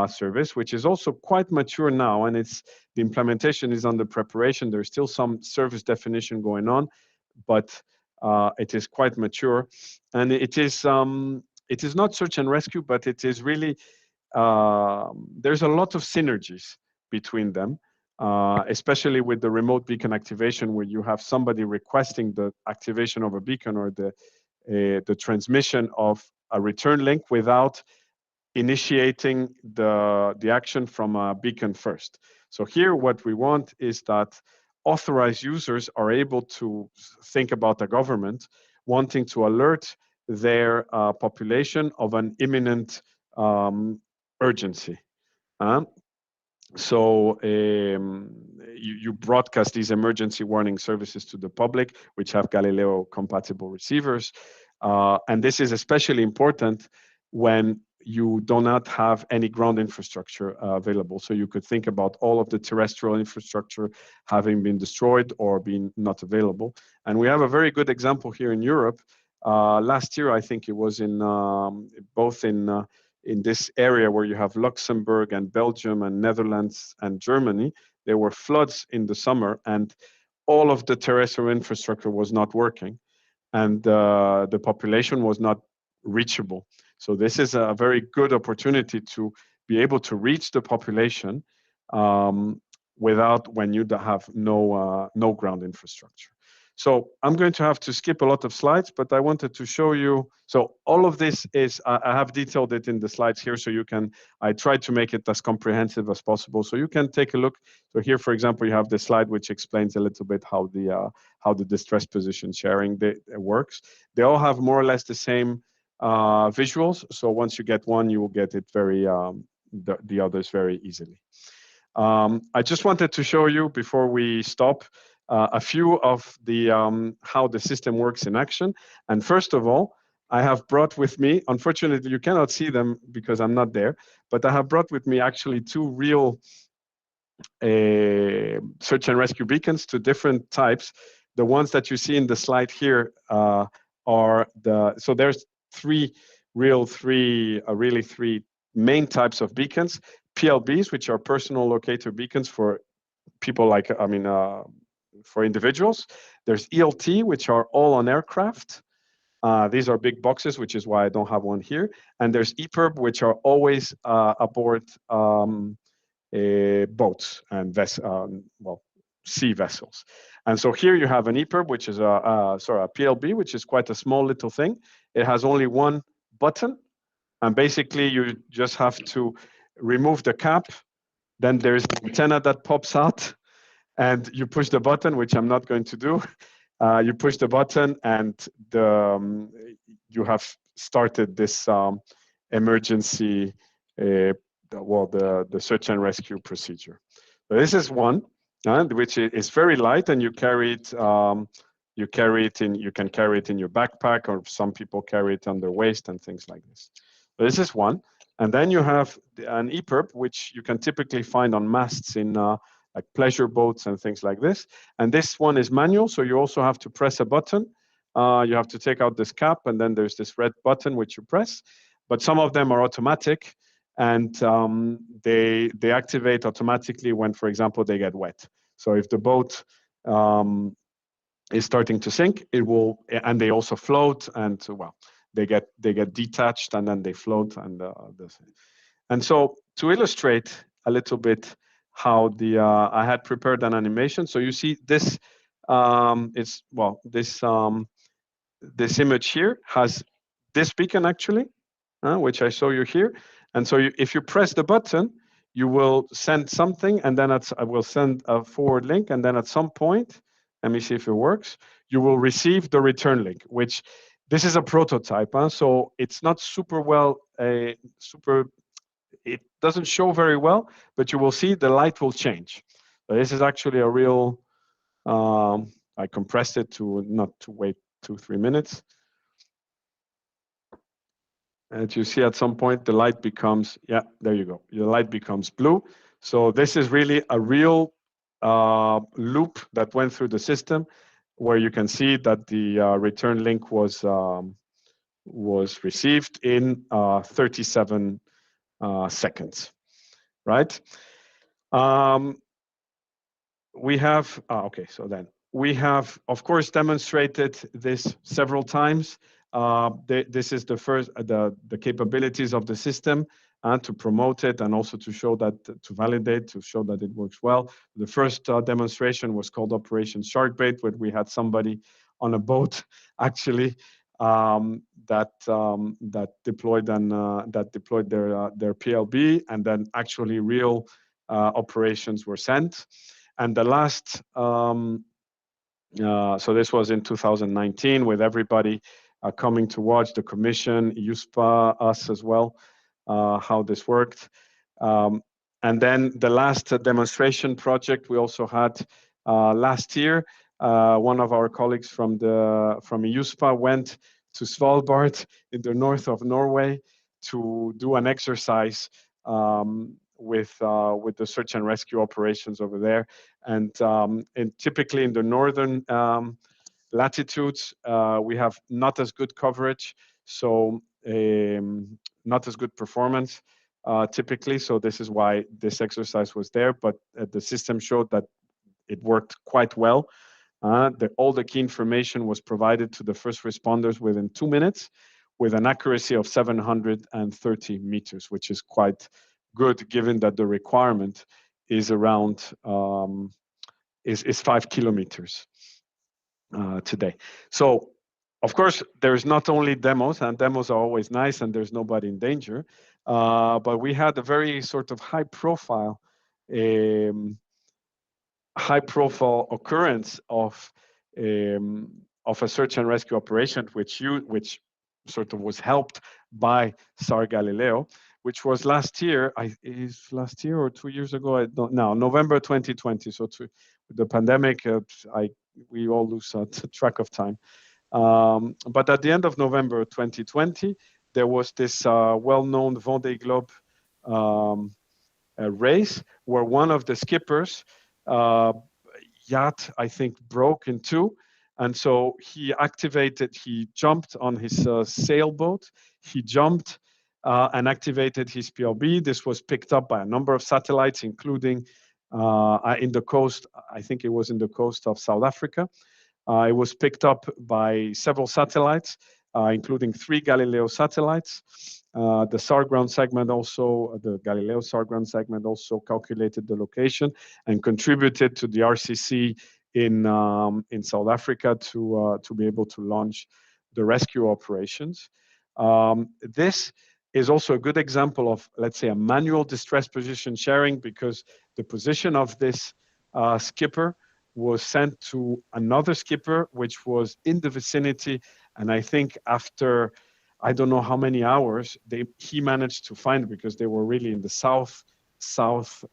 service, which is also quite mature now, and the implementation is under preparation. There's still some service definition going on, but it is quite mature, and it is not search and rescue, but it is really there's a lot of synergies between them, especially with the remote beacon activation, where you have somebody requesting the activation of a beacon or the transmission of a return link without initiating the action from a beacon first. So here, what we want is that authorized users are able to think about the government wanting to alert their population of an imminent urgency. So you broadcast these emergency warning services to the public, which have Galileo compatible receivers. And this is especially important when you do not have any ground infrastructure available. So you could think about all of the terrestrial infrastructure having been destroyed or being not available. And we have a very good example here in Europe. Last year, I think it was both in this area where you have Luxembourg and Belgium and Netherlands and Germany, there were floods in the summer and all of the terrestrial infrastructure was not working and the population was not reachable. So this is a very good opportunity to be able to reach the population when you have no ground infrastructure. So I'm going to have to skip a lot of slides, but I wanted to show you. So all of this I have detailed it in the slides here, so I tried to make it as comprehensive as possible, so you can take a look. So here, for example, you have the slide which explains a little bit how the distress position sharing works. They all have more or less the same visuals. So once you get one, you will get it the others very easily. I just wanted to show you before we stop a few of the how the system works in action. And first of all, I have brought with me, unfortunately, you cannot see them because I'm not there, but I have brought with me actually two real search and rescue beacons, two different types. The ones that you see in the slide here so there's three main types of beacons. PLBs, which are personal locator beacons for people for individuals. There's ELT, which are all on aircraft. These are big boxes, which is why I don't have one here. And there's EPIRB, which are always aboard boats and sea vessels. And so here you have an EPIRB, which is a PLB, which is quite a small little thing. It has only one button, and basically you just have to remove the cap. Then there's the antenna that pops out, and you push the button, which I'm not going to do. You push the button, and you have started this emergency, the search and rescue procedure. So this is one, which is very light, and you can carry it in your backpack, or some people carry it on their waist and things like this. So this is one. And then you have an EPIRB, which you can typically find on masts in like pleasure boats and things like this. And this one is manual, so you also have to press a button. You have to take out this cap, and then there's this red button which you press. But some of them are automatic, and they activate automatically when, for example, they get wet. So if the boat is starting to sink, it will, and they also float, and they get detached and then they float, and so to illustrate a little bit how I had prepared an animation. So you see this this image here has this beacon actually, which I show you here. And so if you press the button, you will send something, and then I will send a forward link, and then at some point, let me see if it works, you will receive the return link, which This is a prototype, so it's not super well, it doesn't show very well, but you will see the light will change. So this is actually a real, I compressed it to not to wait 2-3 minutes. And you see at some point the light becomes, yeah, there you go. The light becomes blue. So this is really a real loop that went through the system, where you can see that the return link was received in 37 seconds, right? We have, okay, so then we have, of course, demonstrated this several times. This is the first, the capabilities of the system, and to promote it, and also to show that, to validate, to show that it works well. The first demonstration was called Operation Sharkbait, where we had somebody on a boat, actually, that deployed their PLB, and then actually real operations were sent. And the last, so this was in 2019, with everybody coming to watch, the Commission, EUSPA, us as well, how this worked. And then the last demonstration project we also had last year. One of our colleagues from EUSPA went to Svalbard in the north of Norway to do an exercise with the search and rescue operations over there. And typically in the northern latitudes, we have not as good coverage, so not as good performance typically. So this is why this exercise was there, but the system showed that it worked quite well. All the key information was provided to the first responders within 2 minutes, with an accuracy of 730 meters, which is quite good, given that the requirement is around is 5 kilometers today. So, of course, there's not only demos, and demos are always nice, and there's nobody in danger, but we had a very sort of high-profile occurrence of a search and rescue operation, which sort of was helped by SAR Galileo, which was last year. Is last year or 2 years ago? I don't know. November 2020. So with the pandemic, we all lose track of time. But at the end of November 2020, there was this well-known Vendée Globe race, where one of the skippers yacht, I think, broke in two. And so he jumped on his sailboat, he jumped and activated his PLB. This was picked up by a number of satellites, including in the coast, I think it was in the coast of South Africa. It was picked up by several satellites, including 3 Galileo satellites. The SAR ground segment also, the Galileo SAR ground segment also calculated the location and contributed to the RCC in South Africa to be able to launch the rescue operations. This is also a good example of, let's say, a manual distress position sharing, because the position of this skipper was sent to another skipper, which was in the vicinity. And I think after, I don't know how many hours, he managed to find, because they were really in the south of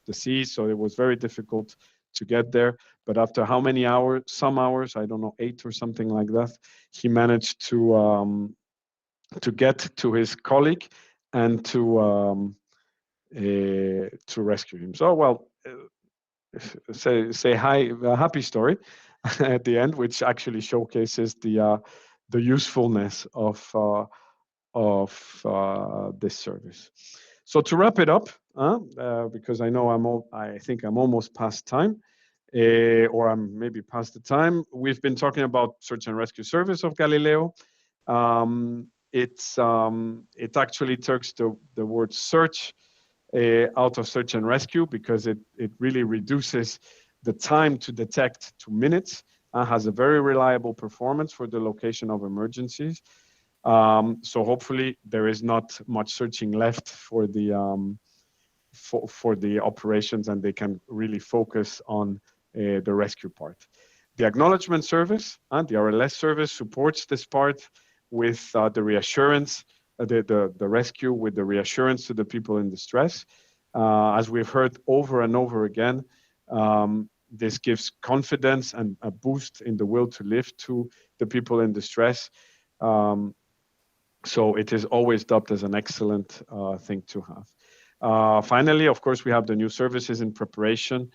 the sea. So it was very difficult to get there. But after how many hours, some hours, I don't know, 8 or something like that, he managed to get to his colleague and to rescue him. So, well, say hi, a happy story at the end, which actually showcases the usefulness of this service. So to wrap it up, because I know I think I'm almost past time, or I'm maybe past the time. We've been talking about search and rescue service of Galileo. It actually takes the word search out of search and rescue, because it really reduces the time to detect to minutes, has a very reliable performance for the location of emergencies. So hopefully there is not much searching left for the for the operations, and they can really focus on the rescue part. The acknowledgement service and the RLS service supports this part with the reassurance, the rescue with the reassurance to the people in distress. As we've heard over and over again, this gives confidence and a boost in the will to live to the people in distress. So it is always dubbed as an excellent thing to have. Finally, of course, we have the new services in preparation,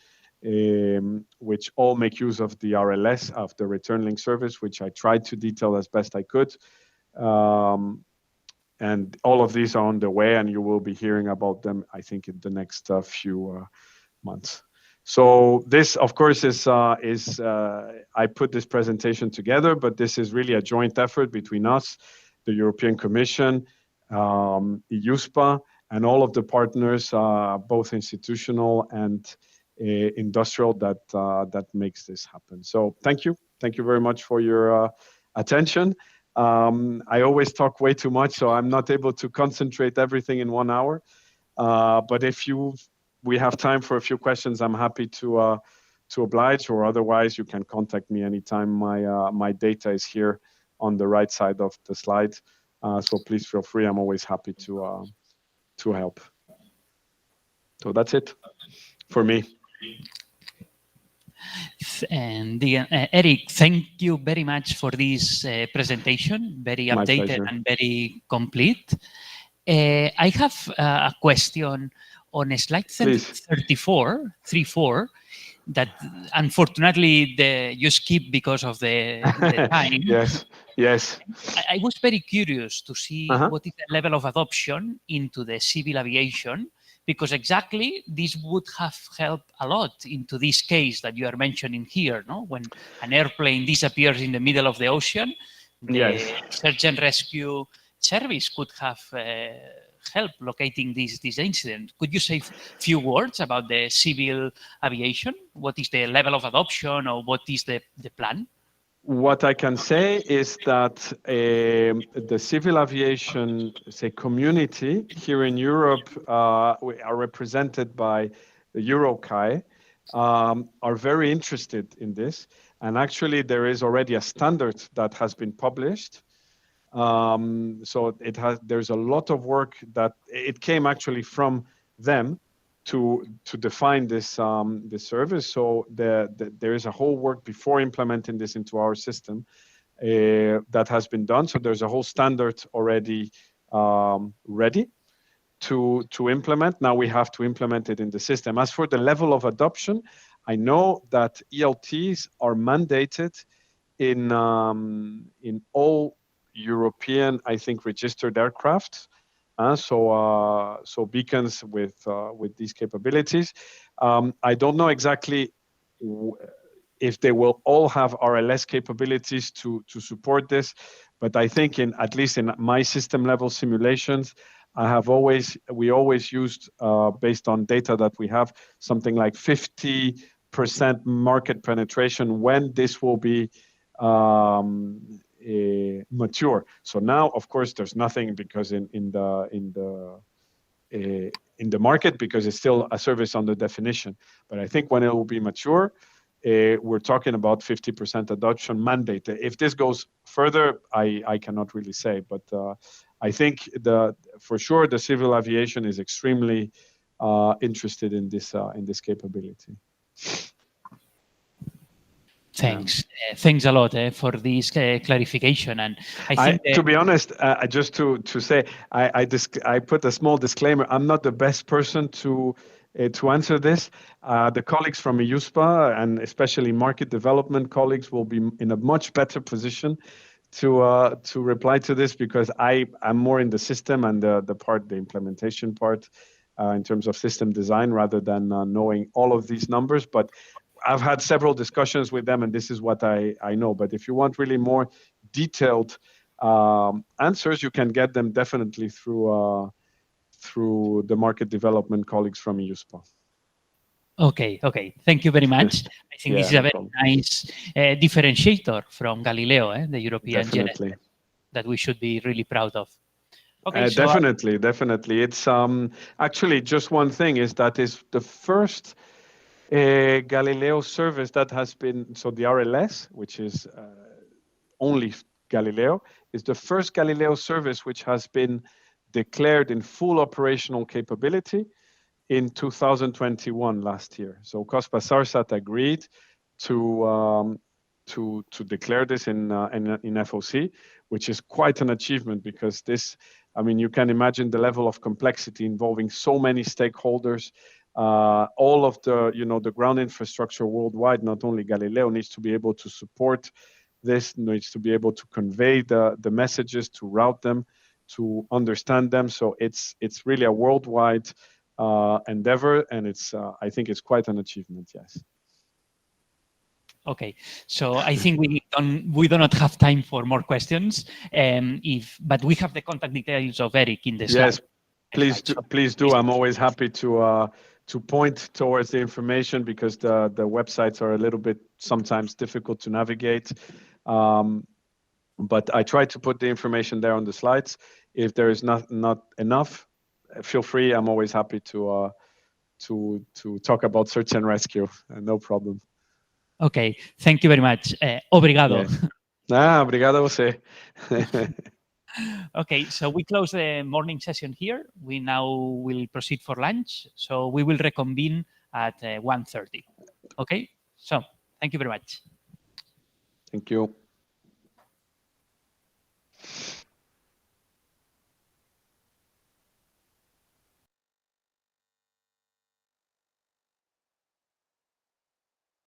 which all make use of the RLS, of the return link service, which I tried to detail as best I could. And all of these are on the way, and you will be hearing about them, I think, in the next few months. So this, of course, is I put this presentation together, but this is really a joint effort between us, the European Commission, EUSPA, and all of the partners, both institutional and industrial, that makes this happen. So thank you very much for your attention. I always talk way too much, so I'm not able to concentrate everything in 1 hour. But if we have time for a few questions, I'm happy to oblige, or otherwise you can contact me anytime. My data is here on the right side of the slide, so please feel free. I'm always happy to help. So that's it for me. And Eric, thank you very much for this presentation, very updated and very complete. I have a question on slide 34, that unfortunately you skip because of the time. Yes. I was very curious to see what is the level of adoption into the civil aviation, because exactly this would have helped a lot into this case that you are mentioning here, no? When an airplane disappears in the middle of the ocean, the search and rescue service could have helped locating this incident. Could you say a few words about the civil aviation? What is the level of adoption, or what is the plan? What I can say is that the civil aviation, say, community here in Europe, we are represented by the EUROCAE, are very interested in this. And actually, there is already a standard that has been published. So there's a lot of work that it came actually from them to define this this service. So there is a whole work before implementing this into our system that has been done. So there's a whole standard already ready to implement. Now we have to implement it in the system. As for the level of adoption, I know that ELTs are mandated in all European, I think, registered aircraft. So beacons with these capabilities. I don't know exactly if they will all have RLS capabilities to support this, but I think at least in my system level simulations, we always used, based on data that we have, something like 50% market penetration when this will be mature. So now, of course, there's nothing because in the market, because it's still a service under definition. But I think when it will be mature, we're talking about 50% adoption mandate. If this goes further, I cannot really say, but I think for sure the civil aviation is extremely interested in this capability. Thanks. Thanks a lot for this clarification. And I think to be honest, just to say, I put a small disclaimer. I'm not the best person to answer this. The colleagues from EUSPA and especially market development colleagues will be in a much better position to reply to this, because I'm more in the system and the implementation part in terms of system design, rather than knowing all of these numbers. But I've had several discussions with them, and this is what I know. But if you want really more detailed answers, you can get them definitely through the market development colleagues from EUSPA. Okay. Thank you very much. I think this is a very nice differentiator from Galileo, the European definitely that we should be really proud of. Okay, so definitely. It's actually just one thing is that is the first Galileo service that has been, so the RLS, which is only Galileo, is the first Galileo service which has been declared in full operational capability in 2021 last year. So COSPA-SARSAT agreed to declare this in FOC, which is quite an achievement because this, I mean, you can imagine the level of complexity involving so many stakeholders. All of the, the ground infrastructure worldwide, not only Galileo, needs to be able to support this, needs to be able to convey the messages, to route them, to understand them. So it's really a worldwide endeavor, and I think it's quite an achievement. Yes. Okay, so I think we do not have time for more questions. But we have the contact details of Eric in the slide. Yes, please do. I'm always happy to point towards the information because the websites are a little bit sometimes difficult to navigate. But I try to put the information there on the slides. If there is not enough, feel free. I'm always happy to talk about search and rescue. No problem. Okay, thank you very much. Obrigado. Yeah. Obrigado a você. Okay, so we close the morning session here. We now will proceed for lunch. So we will reconvene at 1:30. Okay, so thank you very much. Thank you.